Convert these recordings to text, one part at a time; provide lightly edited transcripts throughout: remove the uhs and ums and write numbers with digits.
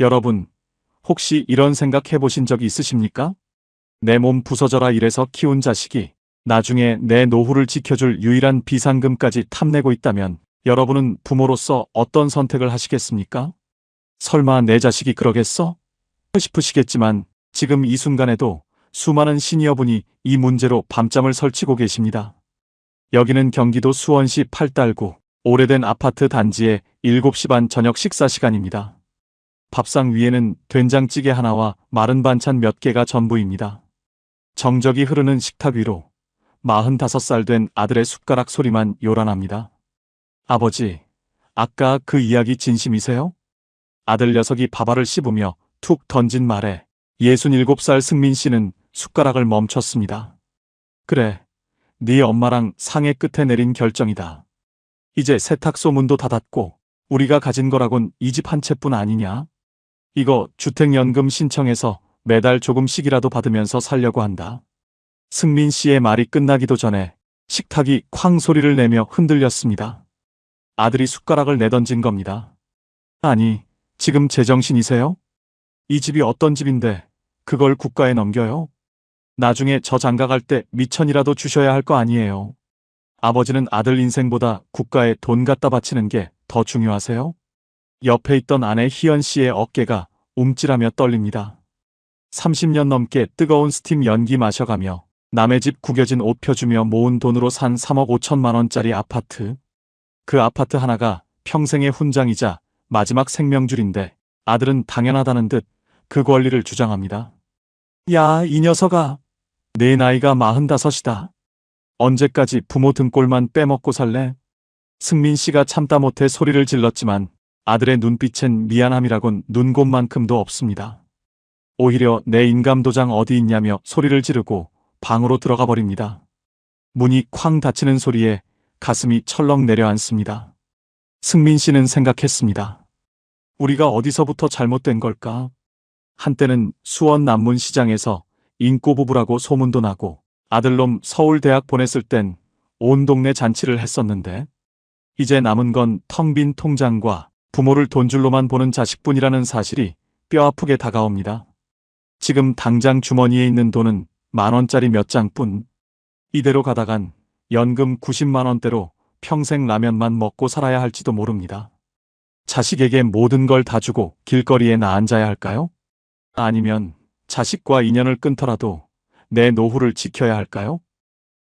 여러분, 혹시 이런 생각 해보신 적 있으십니까? 내 몸 부서져라 이래서 키운 자식이 나중에 내 노후를 지켜줄 유일한 비상금까지 탐내고 있다면 여러분은 부모로서 어떤 선택을 하시겠습니까? 설마 내 자식이 그러겠어? 싶으시겠지만 지금 이 순간에도 수많은 시니어분이 이 문제로 밤잠을 설치고 계십니다. 여기는 경기도 수원시 팔달구 오래된 아파트 단지의 7시 반 저녁 식사 시간입니다. 밥상 위에는 된장찌개 하나와 마른 반찬 몇 개가 전부입니다. 정적이 흐르는 식탁 위로 45살 된 아들의 숟가락 소리만 요란합니다. 아버지, 아까 그 이야기 진심이세요? 아들 녀석이 밥알을 씹으며 툭 던진 말에 67살 승민 씨는 숟가락을 멈췄습니다. 그래, 네 엄마랑 상의 끝에 내린 결정이다. 이제 세탁소 문도 닫았고 우리가 가진 거라곤 이 집 한 채뿐 아니냐? 이거 주택연금 신청해서 매달 조금씩이라도 받으면서 살려고 한다. 승민 씨의 말이 끝나기도 전에 식탁이 쾅 소리를 내며 흔들렸습니다. 아들이 숟가락을 내던진 겁니다. 아니, 지금 제정신이세요? 이 집이 어떤 집인데 그걸 국가에 넘겨요? 나중에 저 장가갈 때 미천이라도 주셔야 할 거 아니에요. 아버지는 아들 인생보다 국가에 돈 갖다 바치는 게 더 중요하세요? 옆에 있던 아내 희연 씨의 어깨가 움찔하며 떨립니다. 30년 넘게 뜨거운 스팀 연기 마셔가며 남의 집 구겨진 옷 펴주며 모은 돈으로 산 3억 5천만 원짜리 아파트. 그 아파트 하나가 평생의 훈장이자 마지막 생명줄인데 아들은 당연하다는 듯 그 권리를 주장합니다. 야, 이 녀석아. 내 나이가 45이다. 언제까지 부모 등골만 빼먹고 살래? 승민 씨가 참다 못해 소리를 질렀지만 아들의 눈빛엔 미안함이라곤 눈곱만큼도 없습니다. 오히려 내 인감도장 어디 있냐며 소리를 지르고 방으로 들어가 버립니다. 문이 쾅 닫히는 소리에 가슴이 철렁 내려앉습니다. 승민 씨는 생각했습니다. 우리가 어디서부터 잘못된 걸까? 한때는 수원 남문시장에서 인꼬부부라고 소문도 나고 아들놈 서울대학 보냈을 땐 온 동네 잔치를 했었는데 이제 남은 건 텅 빈 통장과 부모를 돈줄로만 보는 자식뿐이라는 사실이 뼈아프게 다가옵니다. 지금 당장 주머니에 있는 돈은 10,000원짜리 몇 장뿐. 이대로 가다간 연금 90만 원대로 평생 라면만 먹고 살아야 할지도 모릅니다. 자식에게 모든 걸 다 주고 길거리에 나앉아야 할까요? 아니면 자식과 인연을 끊더라도 내 노후를 지켜야 할까요?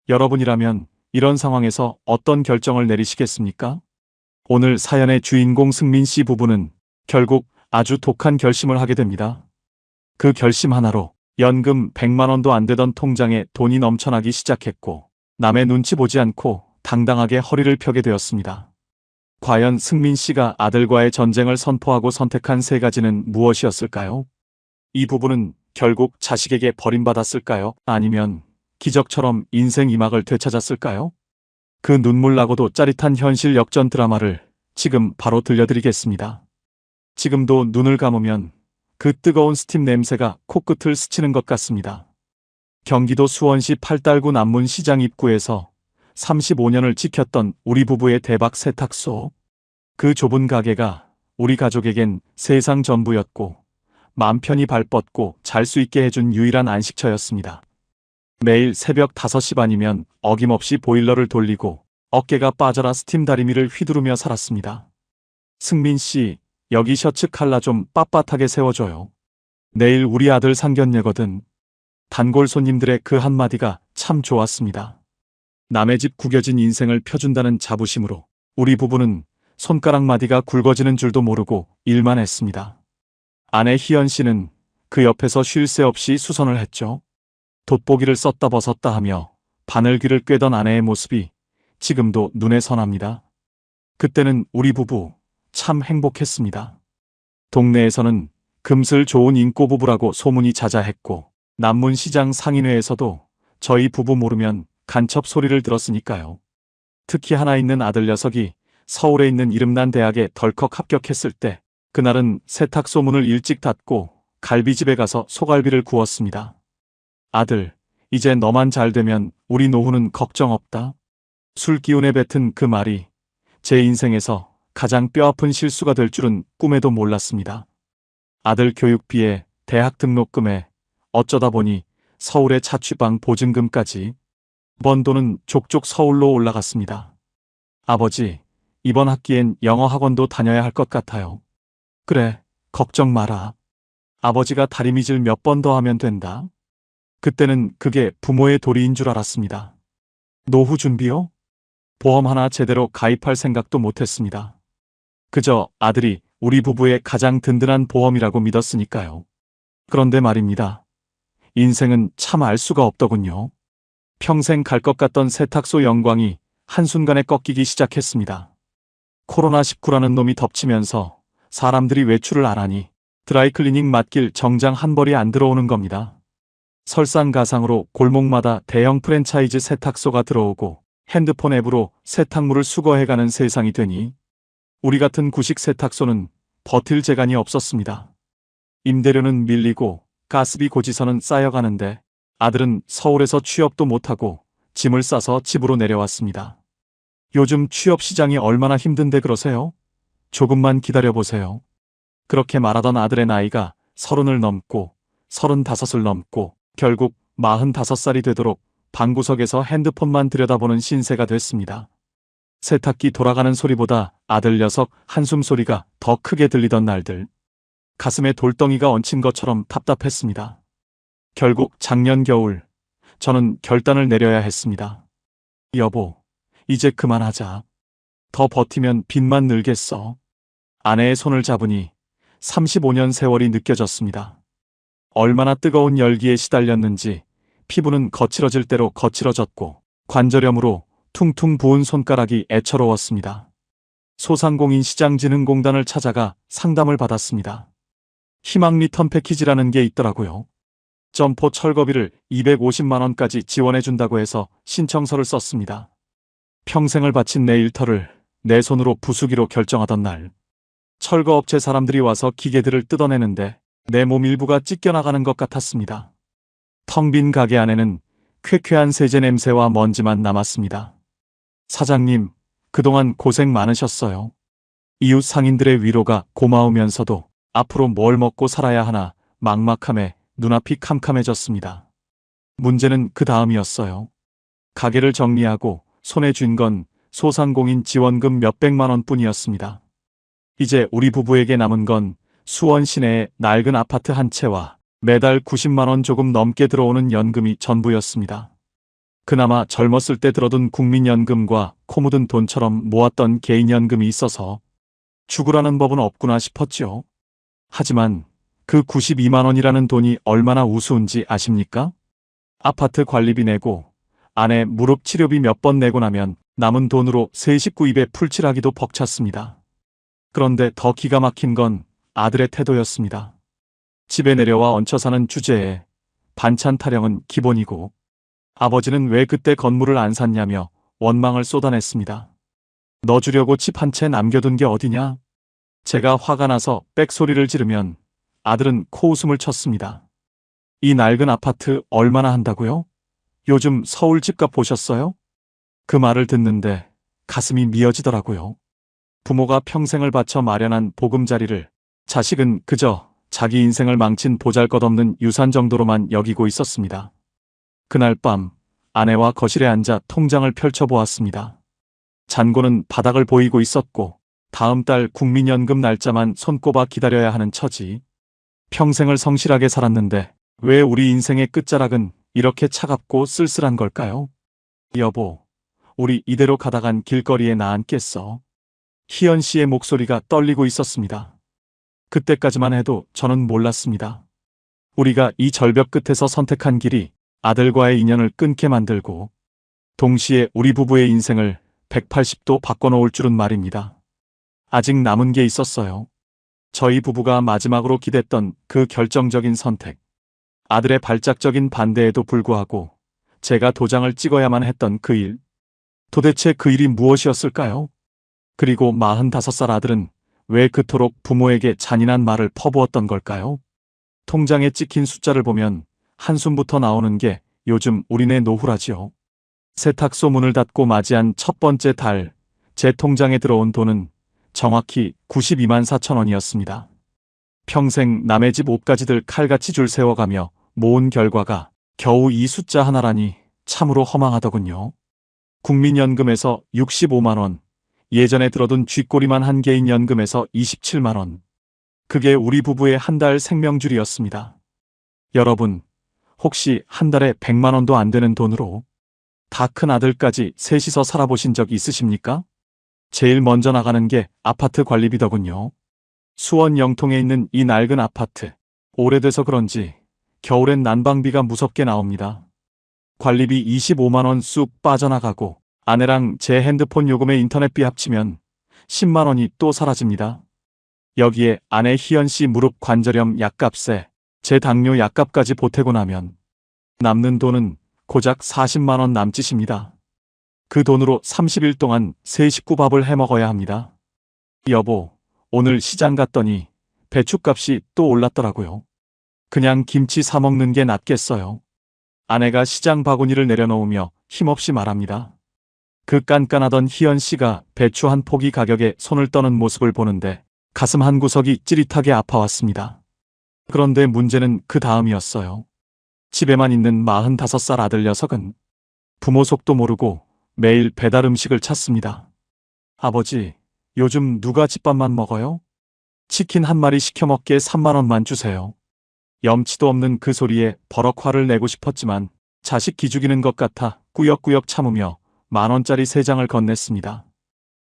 여러분이라면 이런 상황에서 어떤 결정을 내리시겠습니까? 오늘 사연의 주인공 승민 씨 부부는 결국 아주 독한 결심을 하게 됩니다. 그 결심 하나로 연금 100만 원도 안 되던 통장에 돈이 넘쳐나기 시작했고 남의 눈치 보지 않고 당당하게 허리를 펴게 되었습니다. 과연 승민 씨가 아들과의 전쟁을 선포하고 선택한 세 가지는 무엇이었을까요? 이 부부는 결국 자식에게 버림받았을까요? 아니면 기적처럼 인생 2막을 되찾았을까요? 그 눈물 나고도 짜릿한 현실 역전 드라마를 지금 바로 들려드리겠습니다. 지금도 눈을 감으면 그 뜨거운 스팀 냄새가 코끝을 스치는 것 같습니다. 경기도 수원시 팔달구 남문시장 입구에서 35년을 지켰던 우리 부부의 대박 세탁소. 그 좁은 가게가 우리 가족에겐 세상 전부였고 맘 편히 발 뻗고 잘 수 있게 해준 유일한 안식처였습니다. 매일 새벽 5시 반이면 어김없이 보일러를 돌리고 어깨가 빠져라 스팀 다리미를 휘두르며 살았습니다. 승민 씨, 여기 셔츠 칼라 좀 빳빳하게 세워줘요. 내일 우리 아들 상견례거든. 단골 손님들의 그 한마디가 참 좋았습니다. 남의 집 구겨진 인생을 펴준다는 자부심으로 우리 부부는 손가락 마디가 굵어지는 줄도 모르고 일만 했습니다. 아내 희연 씨는 그 옆에서 쉴 새 없이 수선을 했죠. 돋보기를 썼다 벗었다 하며 바늘귀를 꿰던 아내의 모습이 지금도 눈에 선합니다. 그때는 우리 부부 참 행복했습니다. 동네에서는 금슬 좋은 인꼬부부라고 소문이 자자했고 남문시장 상인회에서도 저희 부부 모르면 간첩 소리를 들었으니까요. 특히 하나 있는 아들 녀석이 서울에 있는 이름난 대학에 덜컥 합격했을 때 그날은 세탁소 문을 일찍 닫고 갈비집에 가서 소갈비를 구웠습니다. 아들, 이제 너만 잘 되면 우리 노후는 걱정 없다. 술 기운에 뱉은 그 말이 제 인생에서 가장 뼈아픈 실수가 될 줄은 꿈에도 몰랐습니다. 아들 교육비에 대학 등록금에 어쩌다 보니 서울의 자취방 보증금까지 번 돈은 족족 서울로 올라갔습니다. 아버지, 이번 학기엔 영어 학원도 다녀야 할 것 같아요. 그래, 걱정 마라. 아버지가 다리미질 몇 번 더 하면 된다. 그때는 그게 부모의 도리인 줄 알았습니다. 노후 준비요? 보험 하나 제대로 가입할 생각도 못했습니다. 그저 아들이 우리 부부의 가장 든든한 보험이라고 믿었으니까요. 그런데 말입니다. 인생은 참 알 수가 없더군요. 평생 갈 것 같던 세탁소 영광이 한순간에 꺾이기 시작했습니다. 코로나19라는 놈이 덮치면서 사람들이 외출을 안 하니 드라이클리닝 맡길 정장 한 벌이 안 들어오는 겁니다. 설상가상으로 골목마다 대형 프랜차이즈 세탁소가 들어오고 핸드폰 앱으로 세탁물을 수거해가는 세상이 되니 우리 같은 구식 세탁소는 버틸 재간이 없었습니다. 임대료는 밀리고 가스비 고지서는 쌓여가는데 아들은 서울에서 취업도 못하고 짐을 싸서 집으로 내려왔습니다. 요즘 취업 시장이 얼마나 힘든데 그러세요? 조금만 기다려보세요. 그렇게 말하던 아들의 나이가 30을 넘고 35을 넘고 결국 45살이 되도록 방구석에서 핸드폰만 들여다보는 신세가 됐습니다. 세탁기 돌아가는 소리보다 아들 녀석 한숨 소리가 더 크게 들리던 날들. 가슴에 돌덩이가 얹힌 것처럼 답답했습니다. 결국 작년 겨울 저는 결단을 내려야 했습니다. 여보, 이제 그만하자. 더 버티면 빚만 늘겠어. 아내의 손을 잡으니 35년 세월이 느껴졌습니다. 얼마나 뜨거운 열기에 시달렸는지 피부는 거칠어질 대로 거칠어졌고 관절염으로 퉁퉁 부은 손가락이 애처로웠습니다. 소상공인 시장진흥공단을 찾아가 상담을 받았습니다. 희망 리턴 패키지라는 게 있더라고요. 점포 철거비를 250만 원까지 지원해준다고 해서 신청서를 썼습니다. 평생을 바친 내 일터를 내 손으로 부수기로 결정하던 날, 철거업체 사람들이 와서 기계들을 뜯어내는데 내 몸 일부가 찢겨나가는 것 같았습니다. 텅 빈 가게 안에는 쾌쾌한 세제 냄새와 먼지만 남았습니다. 사장님, 그동안 고생 많으셨어요. 이웃 상인들의 위로가 고마우면서도 앞으로 뭘 먹고 살아야 하나 막막함에 눈앞이 캄캄해졌습니다. 문제는 그 다음이었어요. 가게를 정리하고 손에 쥔 건 소상공인 지원금 몇백만 원뿐이었습니다. 이제 우리 부부에게 남은 건 수원 시내의 낡은 아파트 한 채와 매달 90만 원 조금 넘게 들어오는 연금이 전부였습니다. 그나마 젊었을 때 들어둔 국민연금과 코 묻은 돈처럼 모았던 개인연금이 있어서 죽으라는 법은 없구나 싶었지요. 하지만 그 92만 원이라는 돈이 얼마나 우스운지 아십니까? 아파트 관리비 내고 아내 무릎 치료비 몇 번 내고 나면 남은 돈으로 세 식구 입에 풀칠하기도 벅찼습니다. 그런데 더 기가 막힌 건 아들의 태도였습니다. 집에 내려와 얹혀 사는 주제에 반찬 타령은 기본이고 아버지는 왜 그때 건물을 안 샀냐며 원망을 쏟아냈습니다. 너 주려고 집 한 채 남겨둔 게 어디냐? 제가 화가 나서 빽소리를 지르면 아들은 코웃음을 쳤습니다. 이 낡은 아파트 얼마나 한다고요? 요즘 서울 집값 보셨어요? 그 말을 듣는데 가슴이 미어지더라고요. 부모가 평생을 바쳐 마련한 보금자리를 자식은 그저 자기 인생을 망친 보잘것없는 유산 정도로만 여기고 있었습니다. 그날 밤 아내와 거실에 앉아 통장을 펼쳐보았습니다. 잔고는 바닥을 보이고 있었고 다음 달 국민연금 날짜만 손꼽아 기다려야 하는 처지. 평생을 성실하게 살았는데 왜 우리 인생의 끝자락은 이렇게 차갑고 쓸쓸한 걸까요? 여보, 우리 이대로 가다간 길거리에 나앉겠어. 희연 씨의 목소리가 떨리고 있었습니다. 그때까지만 해도 저는 몰랐습니다. 우리가 이 절벽 끝에서 선택한 길이 아들과의 인연을 끊게 만들고 동시에 우리 부부의 인생을 180도 바꿔놓을 줄은 말입니다. 아직 남은 게 있었어요. 저희 부부가 마지막으로 기댔던 그 결정적인 선택. 아들의 발작적인 반대에도 불구하고 제가 도장을 찍어야만 했던 그 일. 도대체 그 일이 무엇이었을까요? 그리고 45살 아들은 왜 그토록 부모에게 잔인한 말을 퍼부었던 걸까요? 통장에 찍힌 숫자를 보면 한숨부터 나오는 게 요즘 우리네 노후라지요. 세탁소 문을 닫고 맞이한 첫 번째 달, 제 통장에 들어온 돈은 정확히 92만 4천 원이었습니다. 평생 남의 집 옷가지들 칼같이 줄 세워가며 모은 결과가 겨우 이 숫자 하나라니 참으로 허망하더군요. 국민연금에서 65만 원, 예전에 들어둔 쥐꼬리만 한 개인 연금에서 27만 원. 그게 우리 부부의 한 달 생명줄이었습니다. 여러분, 혹시 한 달에 100만 원도 안 되는 돈으로 다 큰 아들까지 셋이서 살아보신 적 있으십니까? 제일 먼저 나가는 게 아파트 관리비더군요. 수원 영통에 있는 이 낡은 아파트. 오래돼서 그런지 겨울엔 난방비가 무섭게 나옵니다. 관리비 25만 원 쑥 빠져나가고 아내랑 제 핸드폰 요금에 인터넷비 합치면 10만 원이 또 사라집니다. 여기에 아내 희연 씨 무릎 관절염 약값에 제 당뇨 약값까지 보태고 나면 남는 돈은 고작 40만 원 남짓입니다. 그 돈으로 30일 동안 세 식구 밥을 해 먹어야 합니다. 여보, 오늘 시장 갔더니 배춧값이 또 올랐더라고요. 그냥 김치 사 먹는 게 낫겠어요. 아내가 시장 바구니를 내려놓으며 힘없이 말합니다. 그 깐깐하던 희연 씨가 배추 한 포기 가격에 손을 떠는 모습을 보는데 가슴 한 구석이 찌릿하게 아파왔습니다. 그런데 문제는 그 다음이었어요. 집에만 있는 45살 아들 녀석은 부모 속도 모르고 매일 배달 음식을 찾습니다. 아버지, 요즘 누가 집밥만 먹어요? 치킨 한 마리 시켜 먹기에 3만 원만 주세요. 염치도 없는 그 소리에 버럭 화를 내고 싶었지만 자식 기죽이는 것 같아 꾸역꾸역 참으며 10,000원짜리 3장을 건넸습니다.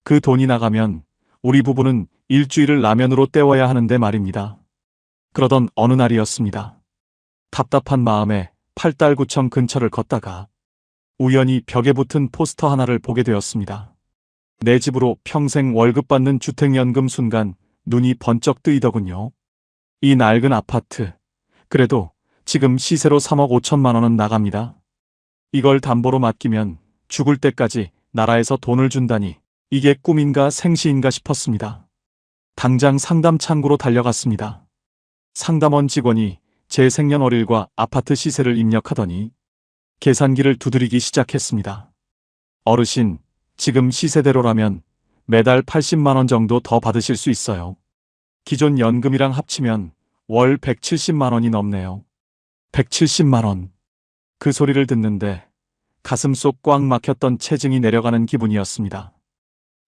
그 돈이 나가면 우리 부부는 일주일을 라면으로 때워야 하는데 말입니다. 그러던 어느 날이었습니다. 답답한 마음에 팔달구청 근처를 걷다가 우연히 벽에 붙은 포스터 하나를 보게 되었습니다. 내 집으로 평생 월급 받는 주택연금. 순간 눈이 번쩍 뜨이더군요. 이 낡은 아파트, 그래도 지금 시세로 3억 5천만 원은 나갑니다. 이걸 담보로 맡기면 죽을 때까지 나라에서 돈을 준다니 이게 꿈인가 생시인가 싶었습니다. 당장 상담 창구로 달려갔습니다. 상담원 직원이 제 생년월일과 아파트 시세를 입력하더니 계산기를 두드리기 시작했습니다. 어르신, 지금 시세대로라면 매달 80만 원 정도 더 받으실 수 있어요. 기존 연금이랑 합치면 월 170만 원이 넘네요. 170만 원. 그 소리를 듣는데 가슴 속 꽉 막혔던 체증이 내려가는 기분이었습니다.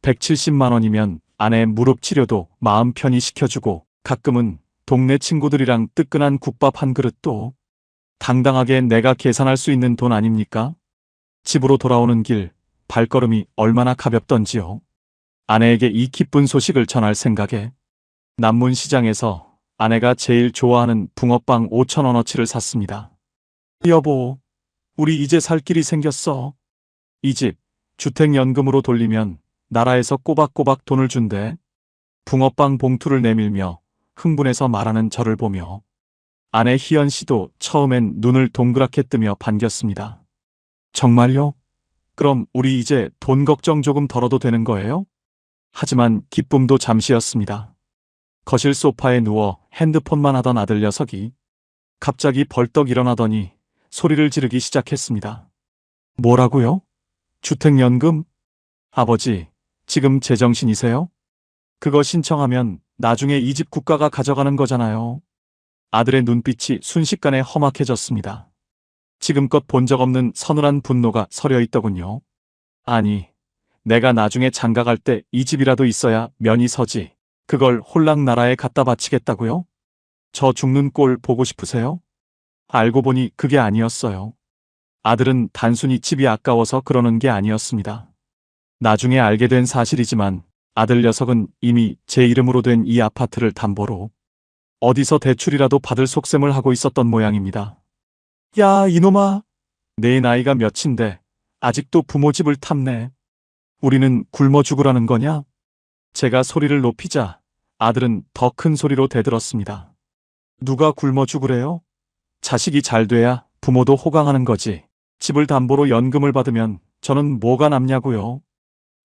170만 원이면 아내 무릎 치료도 마음 편히 시켜주고 가끔은 동네 친구들이랑 뜨끈한 국밥 한 그릇도 당당하게 내가 계산할 수 있는 돈 아닙니까? 집으로 돌아오는 길 발걸음이 얼마나 가볍던지요. 아내에게 이 기쁜 소식을 전할 생각에 남문시장에서 아내가 제일 좋아하는 붕어빵 5,000원어치를 샀습니다. 여보, 우리 이제 살 길이 생겼어. 이 집 주택연금으로 돌리면 나라에서 꼬박꼬박 돈을 준대. 붕어빵 봉투를 내밀며 흥분해서 말하는 저를 보며 아내 희연 씨도 처음엔 눈을 동그랗게 뜨며 반겼습니다. 정말요? 그럼 우리 이제 돈 걱정 조금 덜어도 되는 거예요? 하지만 기쁨도 잠시였습니다. 거실 소파에 누워 핸드폰만 하던 아들 녀석이 갑자기 벌떡 일어나더니 소리를 지르기 시작했습니다. 뭐라고요? 주택연금? 아버지, 지금 제정신이세요? 그거 신청하면 나중에 이 집 국가가 가져가는 거잖아요. 아들의 눈빛이 순식간에 험악해졌습니다. 지금껏 본 적 없는 서늘한 분노가 서려 있더군요. 아니, 내가 나중에 장가갈 때 이 집이라도 있어야 면이 서지. 그걸 홀락나라에 갖다 바치겠다고요? 저 죽는 꼴 보고 싶으세요? 알고 보니 그게 아니었어요. 아들은 단순히 집이 아까워서 그러는 게 아니었습니다. 나중에 알게 된 사실이지만 아들 녀석은 이미 제 이름으로 된 이 아파트를 담보로 어디서 대출이라도 받을 속셈을 하고 있었던 모양입니다. 야, 이놈아. 내 나이가 몇인데 아직도 부모 집을 탐내. 우리는 굶어 죽으라는 거냐? 제가 소리를 높이자 아들은 더 큰 소리로 대들었습니다. 누가 굶어 죽으래요? 자식이 잘 돼야 부모도 호강하는 거지. 집을 담보로 연금을 받으면 저는 뭐가 남냐고요.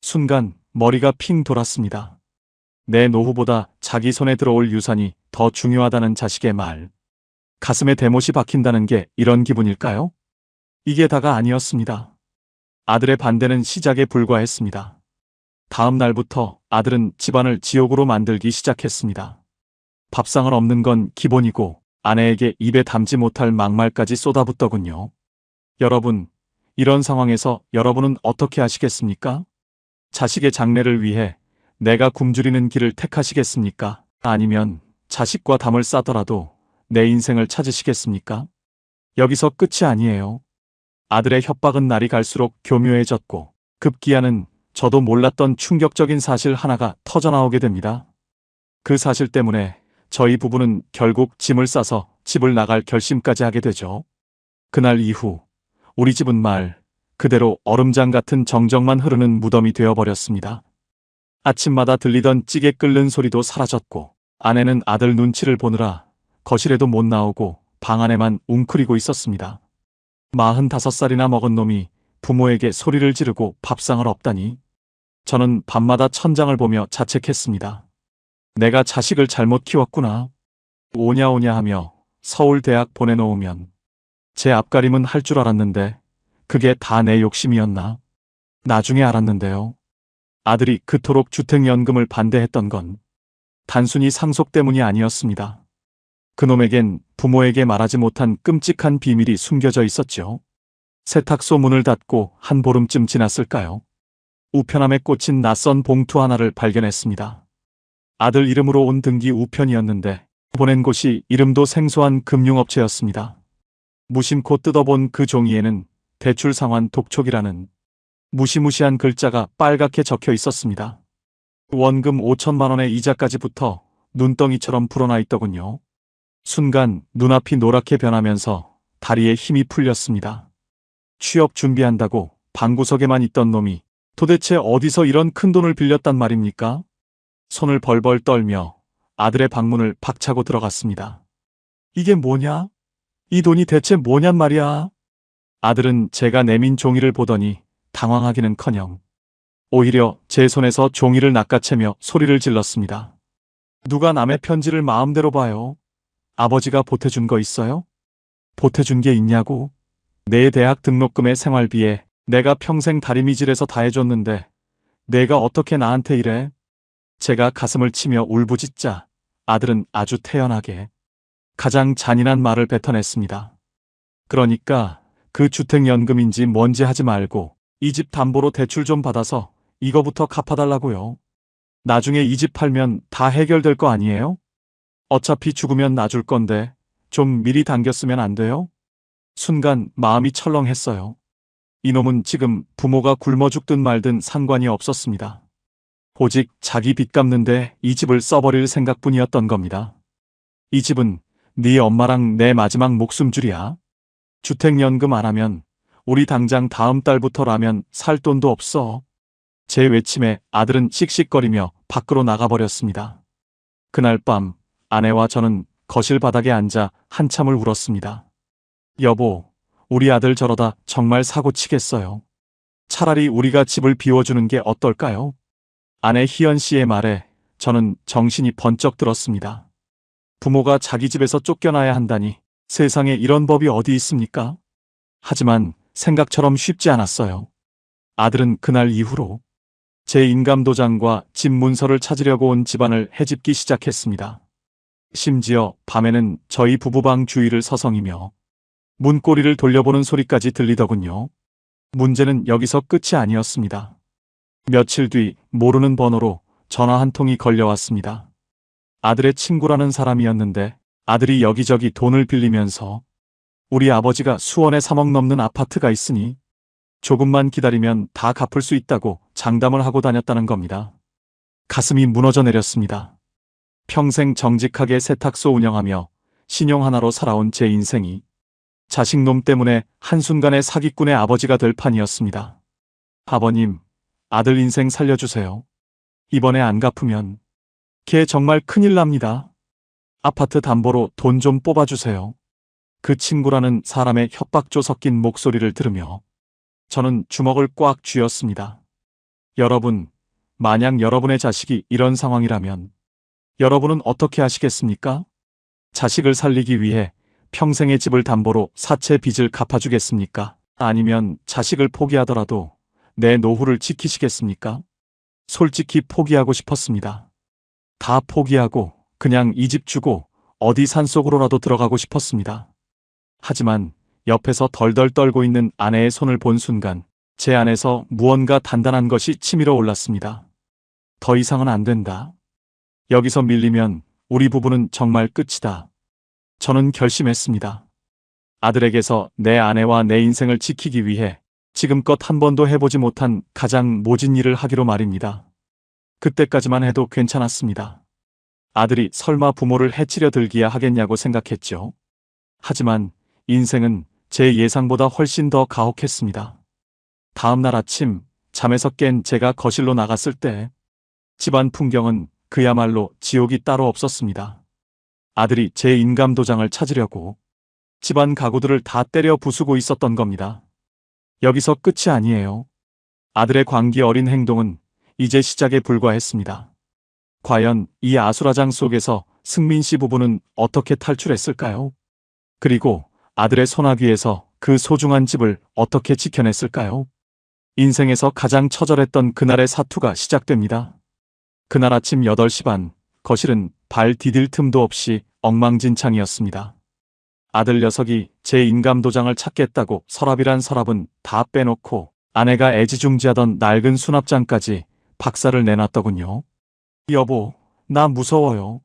순간 머리가 핑 돌았습니다. 내 노후보다 자기 손에 들어올 유산이 더 중요하다는 자식의 말. 가슴에 대못이 박힌다는 게 이런 기분일까요? 이게 다가 아니었습니다. 아들의 반대는 시작에 불과했습니다. 다음 날부터 아들은 집안을 지옥으로 만들기 시작했습니다. 밥상을 없는 건 기본이고 아내에게 입에 담지 못할 막말까지 쏟아붓더군요. 여러분, 이런 상황에서 여러분은 어떻게 하시겠습니까? 자식의 장래를 위해 내가 굶주리는 길을 택하시겠습니까? 아니면 자식과 담을 싸더라도 내 인생을 찾으시겠습니까? 여기서 끝이 아니에요. 아들의 협박은 날이 갈수록 교묘해졌고 급기야는 저도 몰랐던 충격적인 사실 하나가 터져나오게 됩니다. 그 사실 때문에 저희 부부는 결국 짐을 싸서 집을 나갈 결심까지 하게 되죠. 그날 이후 우리 집은 말 그대로 얼음장 같은 정적만 흐르는 무덤이 되어버렸습니다. 아침마다 들리던 찌개 끓는 소리도 사라졌고 아내는 아들 눈치를 보느라 거실에도 못 나오고 방 안에만 웅크리고 있었습니다. 45살이나 먹은 놈이 부모에게 소리를 지르고 밥상을 없다니. 저는 밤마다 천장을 보며 자책했습니다. 내가 자식을 잘못 키웠구나. 오냐오냐 하며 서울대학 보내놓으면 제 앞가림은 할 줄 알았는데 그게 다 내 욕심이었나? 나중에 알았는데요. 아들이 그토록 주택연금을 반대했던 건 단순히 상속 때문이 아니었습니다. 그놈에겐 부모에게 말하지 못한 끔찍한 비밀이 숨겨져 있었죠. 세탁소 문을 닫고 한 보름쯤 지났을까요? 우편함에 꽂힌 낯선 봉투 하나를 발견했습니다. 아들 이름으로 온 등기 우편이었는데 보낸 곳이 이름도 생소한 금융업체였습니다. 무심코 뜯어본 그 종이에는 대출 상환 독촉이라는 무시무시한 글자가 빨갛게 적혀 있었습니다. 원금 5천만 원의 이자까지 붙어 눈덩이처럼 불어나 있더군요. 순간 눈앞이 노랗게 변하면서 다리에 힘이 풀렸습니다. 취업 준비한다고 방구석에만 있던 놈이 도대체 어디서 이런 큰 돈을 빌렸단 말입니까? 손을 벌벌 떨며 아들의 방문을 박차고 들어갔습니다. 이게 뭐냐? 이 돈이 대체 뭐냔 말이야? 아들은 제가 내민 종이를 보더니 당황하기는커녕 오히려 제 손에서 종이를 낚아채며 소리를 질렀습니다. 누가 남의 편지를 마음대로 봐요? 아버지가 보태준 거 있어요? 보태준 게 있냐고? 내 대학 등록금에 생활비에 내가 평생 다리미질해서 다 해줬는데 내가 어떻게 나한테 이래? 제가 가슴을 치며 울부짖자 아들은 아주 태연하게 가장 잔인한 말을 뱉어냈습니다. 그러니까 그 주택연금인지 뭔지 하지 말고 이 집 담보로 대출 좀 받아서 이거부터 갚아달라고요. 나중에 이 집 팔면 다 해결될 거 아니에요? 어차피 죽으면 놔줄 건데 좀 미리 당겼으면 안 돼요? 순간 마음이 철렁했어요. 이놈은 지금 부모가 굶어 죽든 말든 상관이 없었습니다. 오직 자기 빚 갚는데 이 집을 써버릴 생각뿐이었던 겁니다. 이 집은 네 엄마랑 내 마지막 목숨줄이야. 주택연금 안 하면 우리 당장 다음 달부터 라면 살 돈도 없어. 제 외침에 아들은 씩씩거리며 밖으로 나가버렸습니다. 그날 밤 아내와 저는 거실 바닥에 앉아 한참을 울었습니다. 여보, 우리 아들 저러다 정말 사고 치겠어요. 차라리 우리가 집을 비워주는 게 어떨까요? 아내 희연 씨의 말에 저는 정신이 번쩍 들었습니다. 부모가 자기 집에서 쫓겨나야 한다니 세상에 이런 법이 어디 있습니까? 하지만 생각처럼 쉽지 않았어요. 아들은 그날 이후로 제 인감도장과 집 문서를 찾으려고 온 집안을 헤집기 시작했습니다. 심지어 밤에는 저희 부부방 주위를 서성이며 문고리를 돌려보는 소리까지 들리더군요. 문제는 여기서 끝이 아니었습니다. 며칠 뒤 모르는 번호로 전화 한 통이 걸려왔습니다. 아들의 친구라는 사람이었는데 아들이 여기저기 돈을 빌리면서 우리 아버지가 수원에 3억 넘는 아파트가 있으니 조금만 기다리면 다 갚을 수 있다고 장담을 하고 다녔다는 겁니다. 가슴이 무너져 내렸습니다. 평생 정직하게 세탁소 운영하며 신용 하나로 살아온 제 인생이 자식놈 때문에 한순간에 사기꾼의 아버지가 될 판이었습니다. 아버님, 아들 인생 살려주세요. 이번에 안 갚으면 걔 정말 큰일 납니다. 아파트 담보로 돈 좀 뽑아주세요. 그 친구라는 사람의 협박조 섞인 목소리를 들으며 저는 주먹을 꽉 쥐었습니다. 여러분, 만약 여러분의 자식이 이런 상황이라면 여러분은 어떻게 하시겠습니까? 자식을 살리기 위해 평생의 집을 담보로 사채 빚을 갚아주겠습니까? 아니면 자식을 포기하더라도 내 노후를 지키시겠습니까? 솔직히 포기하고 싶었습니다. 다 포기하고 그냥 이 집 주고 어디 산속으로라도 들어가고 싶었습니다. 하지만 옆에서 덜덜 떨고 있는 아내의 손을 본 순간 제 안에서 무언가 단단한 것이 치밀어 올랐습니다. 더 이상은 안 된다. 여기서 밀리면 우리 부부는 정말 끝이다. 저는 결심했습니다. 아들에게서 내 아내와 내 인생을 지키기 위해 지금껏 한 번도 해보지 못한 가장 모진 일을 하기로 말입니다. 그때까지만 해도 괜찮았습니다. 아들이 설마 부모를 해치려 들기야 하겠냐고 생각했죠. 하지만 인생은 제 예상보다 훨씬 더 가혹했습니다. 다음 날 아침 잠에서 깬 제가 거실로 나갔을 때 집안 풍경은 그야말로 지옥이 따로 없었습니다. 아들이 제 인감도장을 찾으려고 집안 가구들을 다 때려 부수고 있었던 겁니다. 여기서 끝이 아니에요. 아들의 광기 어린 행동은 이제 시작에 불과했습니다. 과연 이 아수라장 속에서 승민 씨 부부는 어떻게 탈출했을까요? 그리고 아들의 소나귀에서 그 소중한 집을 어떻게 지켜냈을까요? 인생에서 가장 처절했던 그날의 사투가 시작됩니다. 그날 아침 8시 반, 거실은 발 디딜 틈도 없이 엉망진창이었습니다. 아들 녀석이 제 인감도장을 찾겠다고 서랍이란 서랍은 다 빼놓고 아내가 애지중지하던 낡은 수납장까지 박살을 내놨더군요. 여보, 나 무서워요.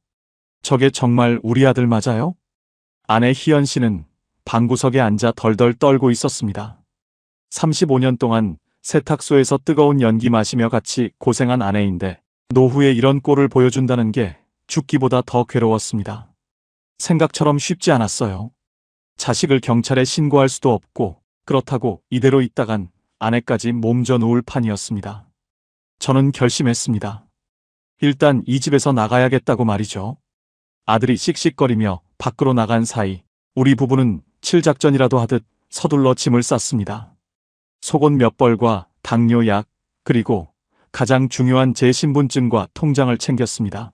저게 정말 우리 아들 맞아요? 아내 희연 씨는 방구석에 앉아 덜덜 떨고 있었습니다. 35년 동안 세탁소에서 뜨거운 연기 마시며 같이 고생한 아내인데 노후에 이런 꼴을 보여준다는 게 죽기보다 더 괴로웠습니다. 생각처럼 쉽지 않았어요. 자식을 경찰에 신고할 수도 없고 그렇다고 이대로 있다간 아내까지 몸져 누울 판이었습니다. 저는 결심했습니다. 일단 이 집에서 나가야겠다고 말이죠. 아들이 씩씩거리며 밖으로 나간 사이 우리 부부는 칠작전이라도 하듯 서둘러 짐을 쌌습니다. 속옷 몇 벌과 당뇨약 그리고 가장 중요한 제 신분증과 통장을 챙겼습니다.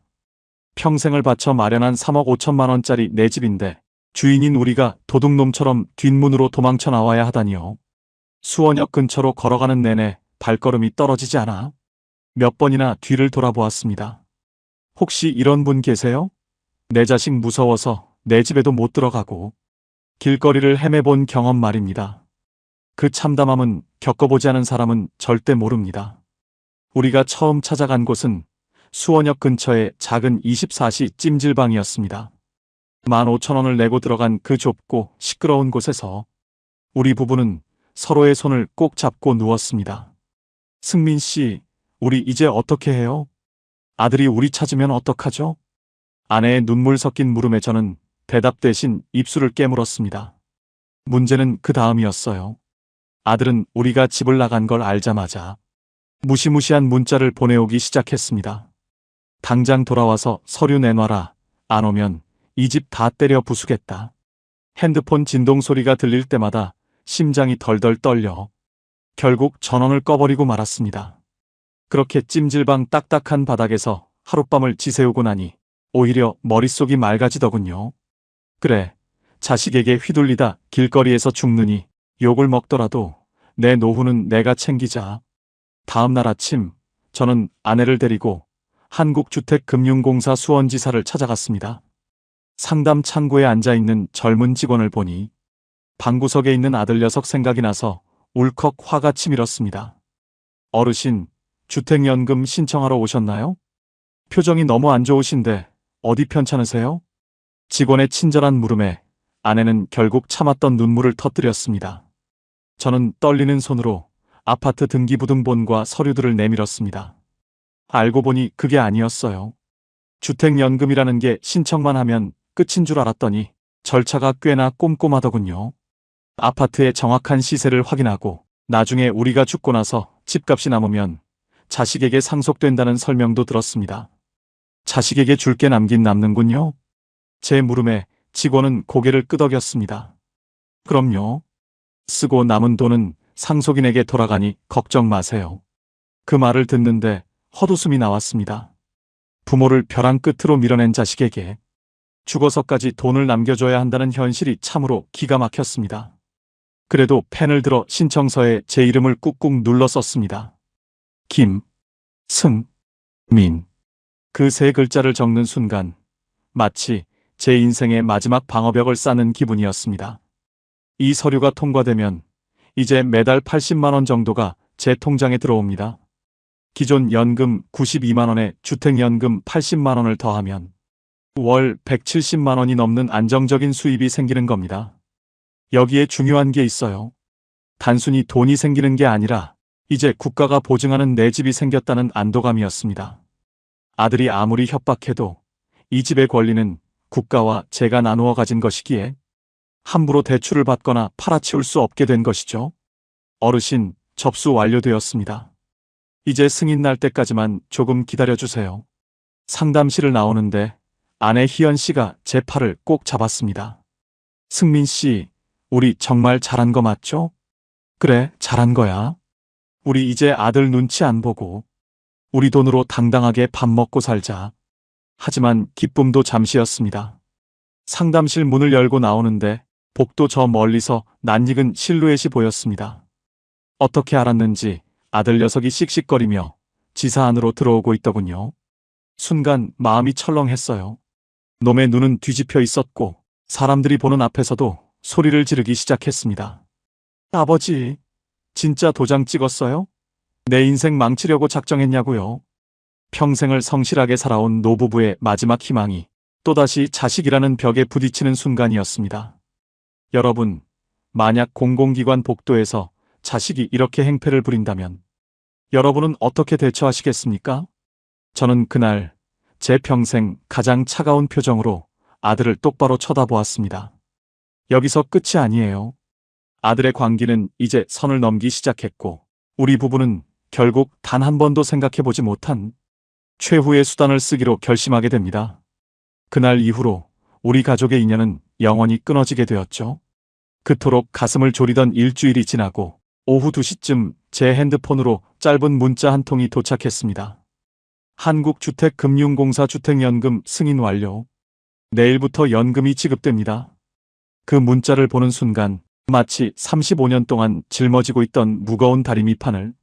평생을 바쳐 마련한 3억 5천만 원짜리 내 집인데 주인인 우리가 도둑놈처럼 뒷문으로 도망쳐 나와야 하다니요. 수원역 근처로 걸어가는 내내 발걸음이 떨어지지 않아 몇 번이나 뒤를 돌아보았습니다. 혹시 이런 분 계세요? 내 자식 무서워서 내 집에도 못 들어가고 길거리를 헤매본 경험 말입니다. 그 참담함은 겪어보지 않은 사람은 절대 모릅니다. 우리가 처음 찾아간 곳은 수원역 근처의 작은 24시 찜질방이었습니다. 15,000원을 내고 들어간 그 좁고 시끄러운 곳에서 우리 부부는 서로의 손을 꼭 잡고 누웠습니다. 승민 씨, 우리 이제 어떻게 해요? 아들이 우리 찾으면 어떡하죠? 아내의 눈물 섞인 물음에 저는 대답 대신 입술을 깨물었습니다. 문제는 그 다음이었어요. 아들은 우리가 집을 나간 걸 알자마자 무시무시한 문자를 보내오기 시작했습니다. 당장 돌아와서 서류 내놔라. 안 오면 이 집 다 때려 부수겠다. 핸드폰 진동 소리가 들릴 때마다 심장이 덜덜 떨려 결국 전원을 꺼버리고 말았습니다. 그렇게 찜질방 딱딱한 바닥에서 하룻밤을 지새우고 나니 오히려 머릿속이 맑아지더군요. 그래, 자식에게 휘둘리다 길거리에서 죽느니 욕을 먹더라도 내 노후는 내가 챙기자. 다음 날 아침 저는 아내를 데리고 한국주택금융공사 수원지사를 찾아갔습니다. 상담 창구에 앉아있는 젊은 직원을 보니 방구석에 있는 아들 녀석 생각이 나서 울컥 화가 치밀었습니다. 어르신, 주택연금 신청하러 오셨나요? 표정이 너무 안 좋으신데 어디 편찮으세요? 직원의 친절한 물음에 아내는 결국 참았던 눈물을 터뜨렸습니다. 저는 떨리는 손으로 아파트 등기부등본과 서류들을 내밀었습니다. 알고 보니 그게 아니었어요. 주택연금이라는 게 신청만 하면 끝인 줄 알았더니 절차가 꽤나 꼼꼼하더군요. 아파트의 정확한 시세를 확인하고 나중에 우리가 죽고 나서 집값이 남으면 자식에게 상속된다는 설명도 들었습니다. 자식에게 줄 게 남긴 남는군요. 제 물음에 직원은 고개를 끄덕였습니다. 그럼요. 쓰고 남은 돈은 상속인에게 돌아가니 걱정 마세요. 그 말을 듣는데 헛웃음이 나왔습니다. 부모를 벼랑 끝으로 밀어낸 자식에게 죽어서까지 돈을 남겨줘야 한다는 현실이 참으로 기가 막혔습니다. 그래도 펜을 들어 신청서에 제 이름을 꾹꾹 눌러 썼습니다. 김, 승, 민. 그 세 글자를 적는 순간 마치 제 인생의 마지막 방어벽을 쌓는 기분이었습니다. 이 서류가 통과되면 이제 매달 80만 원 정도가 제 통장에 들어옵니다. 기존 연금 92만 원에 주택연금 80만 원을 더하면 월 170만 원이 넘는 안정적인 수입이 생기는 겁니다. 여기에 중요한 게 있어요. 단순히 돈이 생기는 게 아니라 이제 국가가 보증하는 내 집이 생겼다는 안도감이었습니다. 아들이 아무리 협박해도 이 집의 권리는 국가와 제가 나누어 가진 것이기에 함부로 대출을 받거나 팔아치울 수 없게 된 것이죠. 어르신, 접수 완료되었습니다. 이제 승인 날 때까지만 조금 기다려주세요. 상담실을 나오는데 아내 희연 씨가 제 팔을 꼭 잡았습니다. 승민 씨, 우리 정말 잘한 거 맞죠? 그래, 잘한 거야. 우리 이제 아들 눈치 안 보고 우리 돈으로 당당하게 밥 먹고 살자. 하지만 기쁨도 잠시였습니다. 상담실 문을 열고 나오는데 복도 저 멀리서 낯익은 실루엣이 보였습니다. 어떻게 알았는지 아들 녀석이 씩씩거리며 지사 안으로 들어오고 있더군요. 순간 마음이 철렁했어요. 놈의 눈은 뒤집혀 있었고 사람들이 보는 앞에서도 소리를 지르기 시작했습니다. 아버지, 진짜 도장 찍었어요? 내 인생 망치려고 작정했냐고요? 평생을 성실하게 살아온 노부부의 마지막 희망이 또다시 자식이라는 벽에 부딪히는 순간이었습니다. 여러분, 만약 공공기관 복도에서 자식이 이렇게 행패를 부린다면 여러분은 어떻게 대처하시겠습니까? 저는 그날 제 평생 가장 차가운 표정으로 아들을 똑바로 쳐다보았습니다. 여기서 끝이 아니에요. 아들의 광기는 이제 선을 넘기 시작했고 우리 부부는 결국 단 한 번도 생각해보지 못한 최후의 수단을 쓰기로 결심하게 됩니다. 그날 이후로 우리 가족의 인연은 영원히 끊어지게 되었죠. 그토록 가슴을 졸이던 일주일이 지나고 오후 2시쯤 제 핸드폰으로 짧은 문자 한 통이 도착했습니다. 한국주택금융공사 주택연금 승인 완료. 내일부터 연금이 지급됩니다. 그 문자를 보는 순간 마치 35년 동안 짊어지고 있던 무거운 다리 밑판을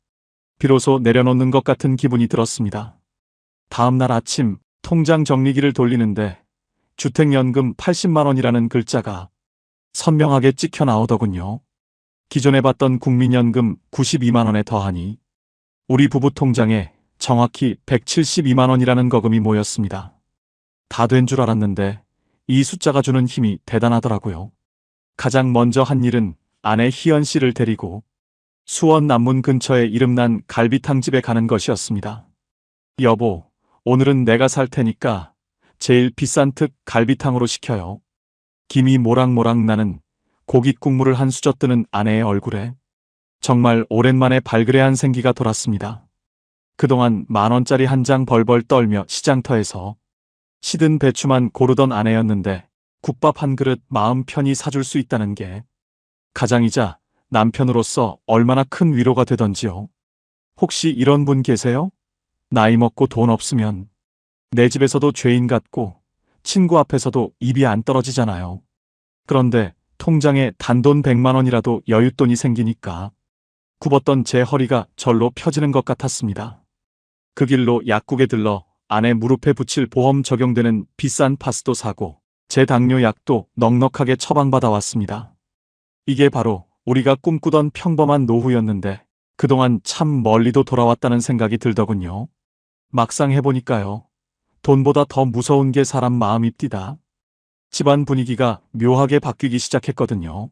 비로소 내려놓는 것 같은 기분이 들었습니다. 다음 날 아침 통장 정리기를 돌리는데 주택연금 80만 원이라는 글자가 선명하게 찍혀 나오더군요. 기존에 받던 국민연금 92만 원에 더하니 우리 부부 통장에 정확히 172만 원이라는 거금이 모였습니다. 다 된 줄 알았는데 이 숫자가 주는 힘이 대단하더라고요. 가장 먼저 한 일은 아내 희연 씨를 데리고 수원 남문 근처에 이름난 갈비탕집에 가는 것이었습니다. 여보, 오늘은 내가 살 테니까 제일 비싼 특 갈비탕으로 시켜요. 김이 모락모락 나는 고기 국물을 한 수저 뜨는 아내의 얼굴에 정말 오랜만에 발그레한 생기가 돌았습니다. 그동안 10,000원짜리 한 장 벌벌 떨며 시장터에서 시든 배추만 고르던 아내였는데 국밥 한 그릇 마음 편히 사줄 수 있다는 게 가장이자 남편으로서 얼마나 큰 위로가 되던지요. 혹시 이런 분 계세요? 나이 먹고 돈 없으면 내 집에서도 죄인 같고 친구 앞에서도 입이 안 떨어지잖아요. 그런데 통장에 단돈 100만 원이라도 여윳돈이 생기니까 굽었던 제 허리가 절로 펴지는 것 같았습니다. 그 길로 약국에 들러 아내 무릎에 붙일 보험 적용되는 비싼 파스도 사고 제 당뇨 약도 넉넉하게 처방받아 왔습니다. 이게 바로 우리가 꿈꾸던 평범한 노후였는데 그동안 참 멀리도 돌아왔다는 생각이 들더군요. 막상 해보니까요. 돈보다 더 무서운 게 사람 마음입디다. 집안 분위기가 묘하게 바뀌기 시작했거든요.